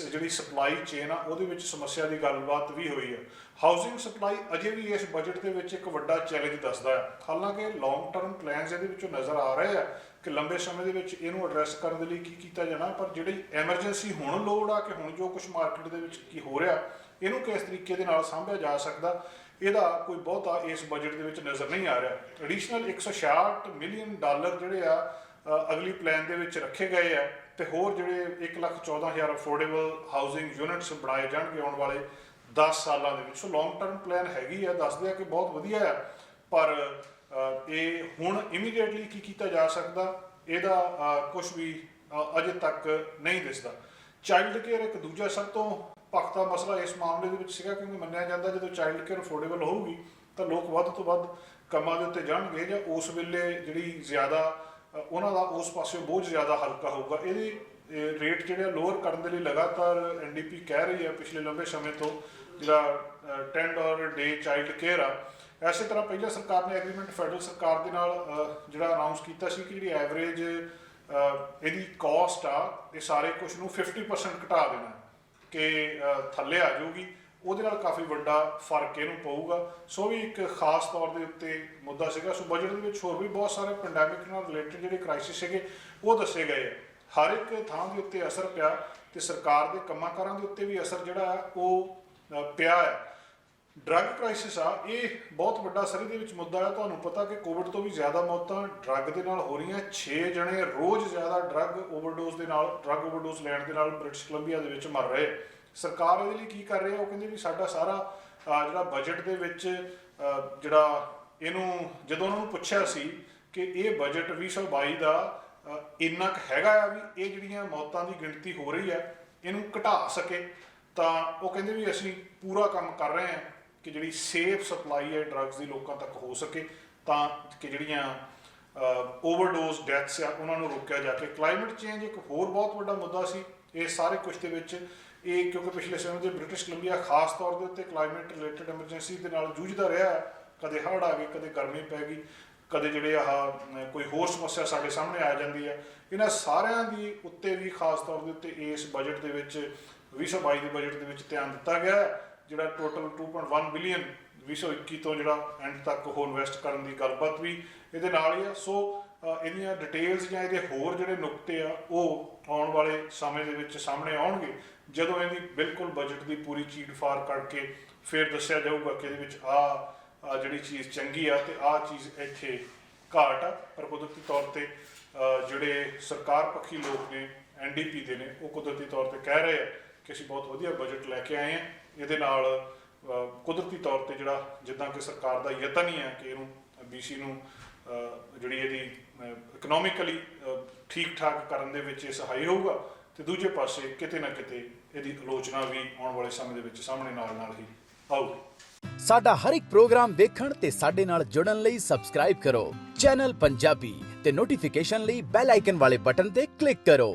ਜਿਹੜੀ ਸਪਲਾਈ ਚੇਨ ਆ ਉਹਦੇ ਵਿੱਚ ਸਮੱਸਿਆ ਦੀ ਗੱਲਬਾਤ ਵੀ ਹੋਈ ਹੈ। ਹਾਊਸਿੰਗ ਸਪਲਾਈ ਅਜੇ ਵੀ ਇਸ ਬਜਟ ਦੇ ਵਿੱਚ ਇੱਕ ਵੱਡਾ ਚੈਲੰਜ ਦੱਸਦਾ ਹੈ। ਹਾਲਾਂਕਿ ਲੌਂਗ ਟਰਮ ਪਲਾਨਸ ਇਹਦੇ ਵਿੱਚੋਂ ਨਜ਼ਰ ਆ ਰਹੇ ਆ ਕਿ ਲੰਬੇ ਸਮੇਂ ਦੇ ਵਿੱਚ ਇਹਨੂੰ ਐਡਰੈਸ ਕਰਨ ਦੇ ਲਈ ਕੀ ਕੀਤਾ ਜਾਣਾ। ਪਰ ਜਿਹੜੀ ਐਮਰਜੈਂਸੀ ਹੁਣ ਲੋੜ ਆ ਕਿ ਹੁਣ ਜੋ ਕੁਝ ਮਾਰਕੀਟ ਦੇ ਵਿੱਚ ਕੀ ਹੋ ਰਿਹਾ ਇਹਨੂੰ ਕਿਸ ਤਰੀਕੇ ਦੇ ਨਾਲ ਸਾਂਭਿਆ ਜਾ ਸਕਦਾ, ਇਹਦਾ ਕੋਈ ਬਹੁਤਾ ਇਸ ਬਜਟ ਦੇ ਵਿੱਚ ਨਜ਼ਰ ਨਹੀਂ ਆ ਰਿਹਾ। ਐਡੀਸ਼ਨਲ 166 ਮਿਲੀਅਨ ਡਾਲਰ ਜਿਹੜੇ ਆ ਅਗਲੀ ਪਲਾਨ ਦੇ ਵਿੱਚ ਰੱਖੇ ਗਏ ਆ ਤੇ ਹੋਰ ਜਿਹੜੇ 1,14,000 ਅਫੋਰਡੇਬਲ ਹਾਊਸਿੰਗ ਯੂਨਿਟਸ ਬਣਾਏ ਜਾਣਗੇ ਆਉਣ ਵਾਲੇ 10 ਸਾਲਾਂ ਦੇ ਵਿੱਚ। ਸੋ ਲੌਂਗ ਟਰਮ ਪਲਾਨ ਹੈਗੀ ਆ, ਦੱਸਦੇ ਆ ਕਿ ਬਹੁਤ ਵਧੀਆ ਆ, ਪਰ ਇਹ ਹੁਣ ਇਮੀਡੀਏਟਲੀ ਕੀ ਕੀਤਾ ਜਾ ਸਕਦਾ ਇਹਦਾ ਕੁਝ ਵੀ ਅਜੇ ਤੱਕ ਨਹੀਂ ਦਿਸਦਾ। ਚਾਈਲਡ ਕੇਅਰ ਇੱਕ ਦੂਜਾ ਸਭ ਤੋਂ ਭਖਦਾ ਮਸਲਾ ਇਸ ਮਾਮਲੇ ਦੇ ਵਿੱਚ ਸੀਗਾ, ਕਿਉਂਕਿ ਮੰਨਿਆ ਜਾਂਦਾ ਜਦੋਂ ਚਾਈਲਡ ਕੇਅਰ ਅਫੋਰਡੇਬਲ ਹੋਊਗੀ ਤਾਂ ਲੋਕ ਵੱਧ ਤੋਂ ਵੱਧ ਕੰਮਾਂ ਦੇ ਉੱਤੇ ਜਾਣਗੇ ਜਾਂ ਉਸ ਵੇਲੇ ਜਿਹੜੀ ਜ਼ਿਆਦਾ ਉਹਨਾਂ ਦਾ ਉਸ ਪਾਸੇ ਬੋਝ ਜ਼ਿਆਦਾ ਹਲਕਾ ਹੋਊਗਾ। ਇਹਦੀ ਰੇਟ ਜਿਹੜੇ ਲੋਅਰ ਕਰਨ ਦੇ ਲਈ ਲਗਾਤਾਰ NDP ਕਹਿ ਰਹੀ ਹੈ ਪਿਛਲੇ ਲੰਬੇ ਸਮੇਂ ਤੋਂ ਜਿਹੜਾ $10 ਡੇ ਚਾਈਲਡ ਕੇਅਰ ਆ। ਐਸੇ ਤਰ੍ਹਾਂ ਪਹਿਲਾਂ ਸਰਕਾਰ ਨੇ ਐਗਰੀਮੈਂਟ ਫੈਡਰਲ ਸਰਕਾਰ ਦੇ ਨਾਲ ਜਿਹੜਾ ਅਨਾਉਂਸ ਕੀਤਾ ਸੀ ਕਿ ਜਿਹੜੀ ਐਵਰੇਜ ਇਹਦੀ ਕਾਸਟ ਆ ਇਹ ਸਾਰੇ ਕੁਝ ਨੂੰ 50% ਘਟਾ ਦੇਣਾ ਕਿ ਥੱਲੇ ਆ ਜਾਊਗੀ। ਉਹਦੇ ਨਾਲ ਕਾਫੀ ਵੱਡਾ ਫਰਕ ਇਹਨੂੰ ਪਊਗਾ। ਸੋ ਵੀ ਇੱਕ ਖਾਸ ਤੌਰ ਦੇ ਉੱਤੇ ਮੁੱਦਾ ਸੀਗਾ। ਸੋ ਬਜਟ ਦੇ ਵਿੱਚ ਹੋਰ ਵੀ ਬਹੁਤ ਸਾਰੇ ਪੈਂਡੈਮਿਕ ਨਾਲ ਰਿਲੇਟਡ ਜਿਹੜੇ ਕ੍ਰਾਈਸਿਸ ਸੀਗੇ ਉਹ ਦੱਸੇ ਗਏ। ਹਰ ਇੱਕ ਥਾਂ ਦੇ ਉੱਤੇ ਅਸਰ ਪਿਆ ਤੇ ਸਰਕਾਰ ਦੇ ਕੰਮਾਂ ਕਾਰਾਂ ਦੇ ਉੱਤੇ ਵੀ ਅਸਰ ਜਿਹੜਾ ਹੈ ਉਹ ਪਿਆ ਹੈ। ਡਰੱਗ ਕ੍ਰਾਈਸਿਸ ਆ ਇਹ ਬਹੁਤ ਵੱਡਾ ਸਰੀ ਦੇ ਵਿੱਚ ਮੁੱਦਾ ਹੈ। ਤੁਹਾਨੂੰ ਪਤਾ ਕਿ ਕੋਵਿਡ ਤੋਂ ਵੀ ਜ਼ਿਆਦਾ ਮੌਤਾਂ ਡਰੱਗ ਦੇ ਨਾਲ ਹੋ ਰਹੀਆਂ। 6 ਜਣੇ ਰੋਜ਼ ਜ਼ਿਆਦਾ ਡਰੱਗ ਓਵਰਡੋਜ਼ ਲੈਣ ਦੇ ਨਾਲ ਬ੍ਰਿਟਿਸ਼ ਕੋਲੰਬੀਆ ਦੇ ਵਿੱਚ ਮਰ ਰਹੇ। ਸਰਕਾਰ ਇਹਦੇ ਲਈ ਕੀ ਕਰ ਰਹੀ ਹੈ? ਉਹ ਕਹਿੰਦੇ ਵੀ ਸਾਡਾ ਸਾਰਾ ਜਿਹੜਾ ਬਜਟ ਦੇ ਵਿੱਚ ਜਿਹੜਾ ਇਹਨੂੰ ਜਦੋਂ ਉਹਨਾਂ ਨੂੰ ਪੁੱਛਿਆ ਸੀ ਕਿ ਇਹ ਬਜਟ 2022 ਦਾ ਇੰਨਾ ਕੁ ਹੈਗਾ ਆ ਵੀ ਇਹ ਜਿਹੜੀਆਂ ਮੌਤਾਂ ਦੀ ਗਿਣਤੀ ਹੋ ਰਹੀ ਹੈ ਇਹਨੂੰ ਘਟਾ ਸਕੇ, ਤਾਂ ਉਹ ਕਹਿੰਦੇ ਵੀ ਅਸੀਂ ਪੂਰਾ ਕੰਮ ਕਰ ਰਹੇ ਹਾਂ ਕਿ ਜਿਹੜੀ ਸੇਫ ਸਪਲਾਈ ਹੈ ਡਰੱਗਸ ਦੀ ਲੋਕਾਂ ਤੱਕ ਹੋ ਸਕੇ, ਤਾਂ ਕਿ ਜਿਹੜੀਆਂ ਓਵਰਡੋਜ਼ ਡੈਥਸ ਆ ਉਹਨਾਂ ਨੂੰ ਰੋਕਿਆ ਜਾ ਕੇ। ਕਲਾਈਮੇਟ ਚੇਂਜ ਇੱਕ ਹੋਰ ਬਹੁਤ ਵੱਡਾ ਮੁੱਦਾ ਸੀ ਇਸ ਸਾਰੇ ਕੁਝ ਦੇ ਵਿੱਚ। ਇਹ ਕਿਉਂਕਿ ਪਿਛਲੇ ਸਮੇਂ ਦੇ ਬ੍ਰਿਟਿਸ਼ ਕੋਲੰਬੀਆ ਖਾਸ ਤੌਰ ਦੇ ਉੱਤੇ ਕਲਾਈਮੇਟ ਰਿਲੇਟਡ ਐਮਰਜੈਂਸੀ ਦੇ ਨਾਲ ਜੂਝਦਾ ਰਿਹਾ। ਕਦੇ ਹੜ੍ਹ ਆ ਗਏ, ਕਦੇ ਗਰਮੀ ਪੈ ਗਈ, ਕਦੇ ਜਿਹੜੇ ਕੋਈ ਹੋਰ ਸਮੱਸਿਆ ਸਾਡੇ ਸਾਹਮਣੇ ਆ ਜਾਂਦੀ ਹੈ। ਇਹਨਾਂ ਸਾਰਿਆਂ ਦੀ ਉੱਤੇ ਵੀ ਖਾਸ ਤੌਰ ਦੇ ਉੱਤੇ ਇਸ ਬਜਟ ਦੇ ਵਿੱਚ 2022 ਦੇ ਬਜਟ ਦੇ ਵਿੱਚ ਧਿਆਨ ਦਿੱਤਾ ਗਿਆ। ਜਿਹੜਾ ਟੋਟਲ 2.1 ਬਿਲੀਅਨ 2021 ਤੋਂ ਜਿਹੜਾ ਐਂਡ ਤੱਕ ਉਹ ਇਨਵੈਸਟ ਕਰਨ ਦੀ ਗੱਲਬਾਤ ਵੀ ਇਹਦੇ ਨਾਲ ਹੀ ਆ। ਸੋ ਇਹਦੀਆਂ ਡਿਟੇਲਸ ਜਾਂ ਇਹਦੇ ਹੋਰ ਜਿਹੜੇ ਨੁਕਤੇ ਆ ਉਹ ਆਉਣ ਵਾਲੇ ਸਮੇਂ ਦੇ ਵਿੱਚ ਸਾਹਮਣੇ ਆਉਣਗੇ ਜਦੋਂ ਇਹਦੀ ਬਿਲਕੁਲ ਬਜਟ ਦੀ ਪੂਰੀ ਚੀੜ ਫਾੜ ਕਰਕੇ ਫਿਰ ਦੱਸਿਆ ਜਾਊਗਾ ਕਿ ਇਹਦੇ ਵਿੱਚ ਜਿਹੜੀ ਚੀਜ਼ ਚੰਗੀ ਆ ਤੇ ਆਹ ਚੀਜ਼ ਇੱਥੇ ਘਾਟ ਆ। ਪਰ ਕੁਦਰਤੀ ਤੌਰ ਤੇ ਜਿਹੜੇ ਸਰਕਾਰ ਪੱਖੀ ਲੋਕ ਨੇ NDP ਦੇ ਨੇ ਉਹ ਕੁਦਰਤੀ ਤੌਰ ਤੇ ਕਹਿ ਰਹੇ ਆ ਕਿ ਅਸੀਂ ਬਹੁਤ ਵਧੀਆ ਬਜਟ ਲੈ ਕੇ ਆਏ ਹਾਂ। ਇਹਦੇ ਨਾਲ ਕੁਦਰਤੀ ਤੌਰ ਤੇ ਜਿਹੜਾ ਜਿੱਦਾਂ ਕਿ ਸਰਕਾਰ ਦਾ ਯਤਨ ਹੀ ਹੈ ਕਿ ਇਹਨੂੰ BC ਨੂੰ ਜਿਹੜੀ ਇਹਦੀ ਇਕਨੋਮਿਕਲੀ ਠੀਕ ਠਾਕ ਕਰਨ ਦੇ ਵਿੱਚ ਇਹ ਸਹਾਈ ਹੋਊਗਾ, ਤੇ ਦੂਜੇ ਪਾਸੇ ਕਿਤੇ ਨਾ ਕਿਤੇ ਇਹਦੀ ਆਲੋਚਨਾ ਵੀ ਆਉਣ ਵਾਲੇ ਸਮੇਂ ਦੇ ਵਿੱਚ ਸਾਹਮਣੇ ਨਾਲ ਹੀ ਆਊਗੀ। ਸਾਡਾ ਹਰ ਇੱਕ ਪ੍ਰੋਗਰਾਮ ਦੇਖਣ ਤੇ ਸਾਡੇ ਨਾਲ ਜੁੜਨ ਲਈ ਸਬਸਕ੍ਰਾਈਬ ਕਰੋ ਚੈਨਲ ਪੰਜਾਬੀ ਤੇ ਨੋਟੀਫਿਕੇਸ਼ਨ ਲਈ ਬੈਲ ਆਈਕਨ ਵਾਲੇ ਬਟਨ ਤੇ ਕਲਿੱਕ ਕਰੋ।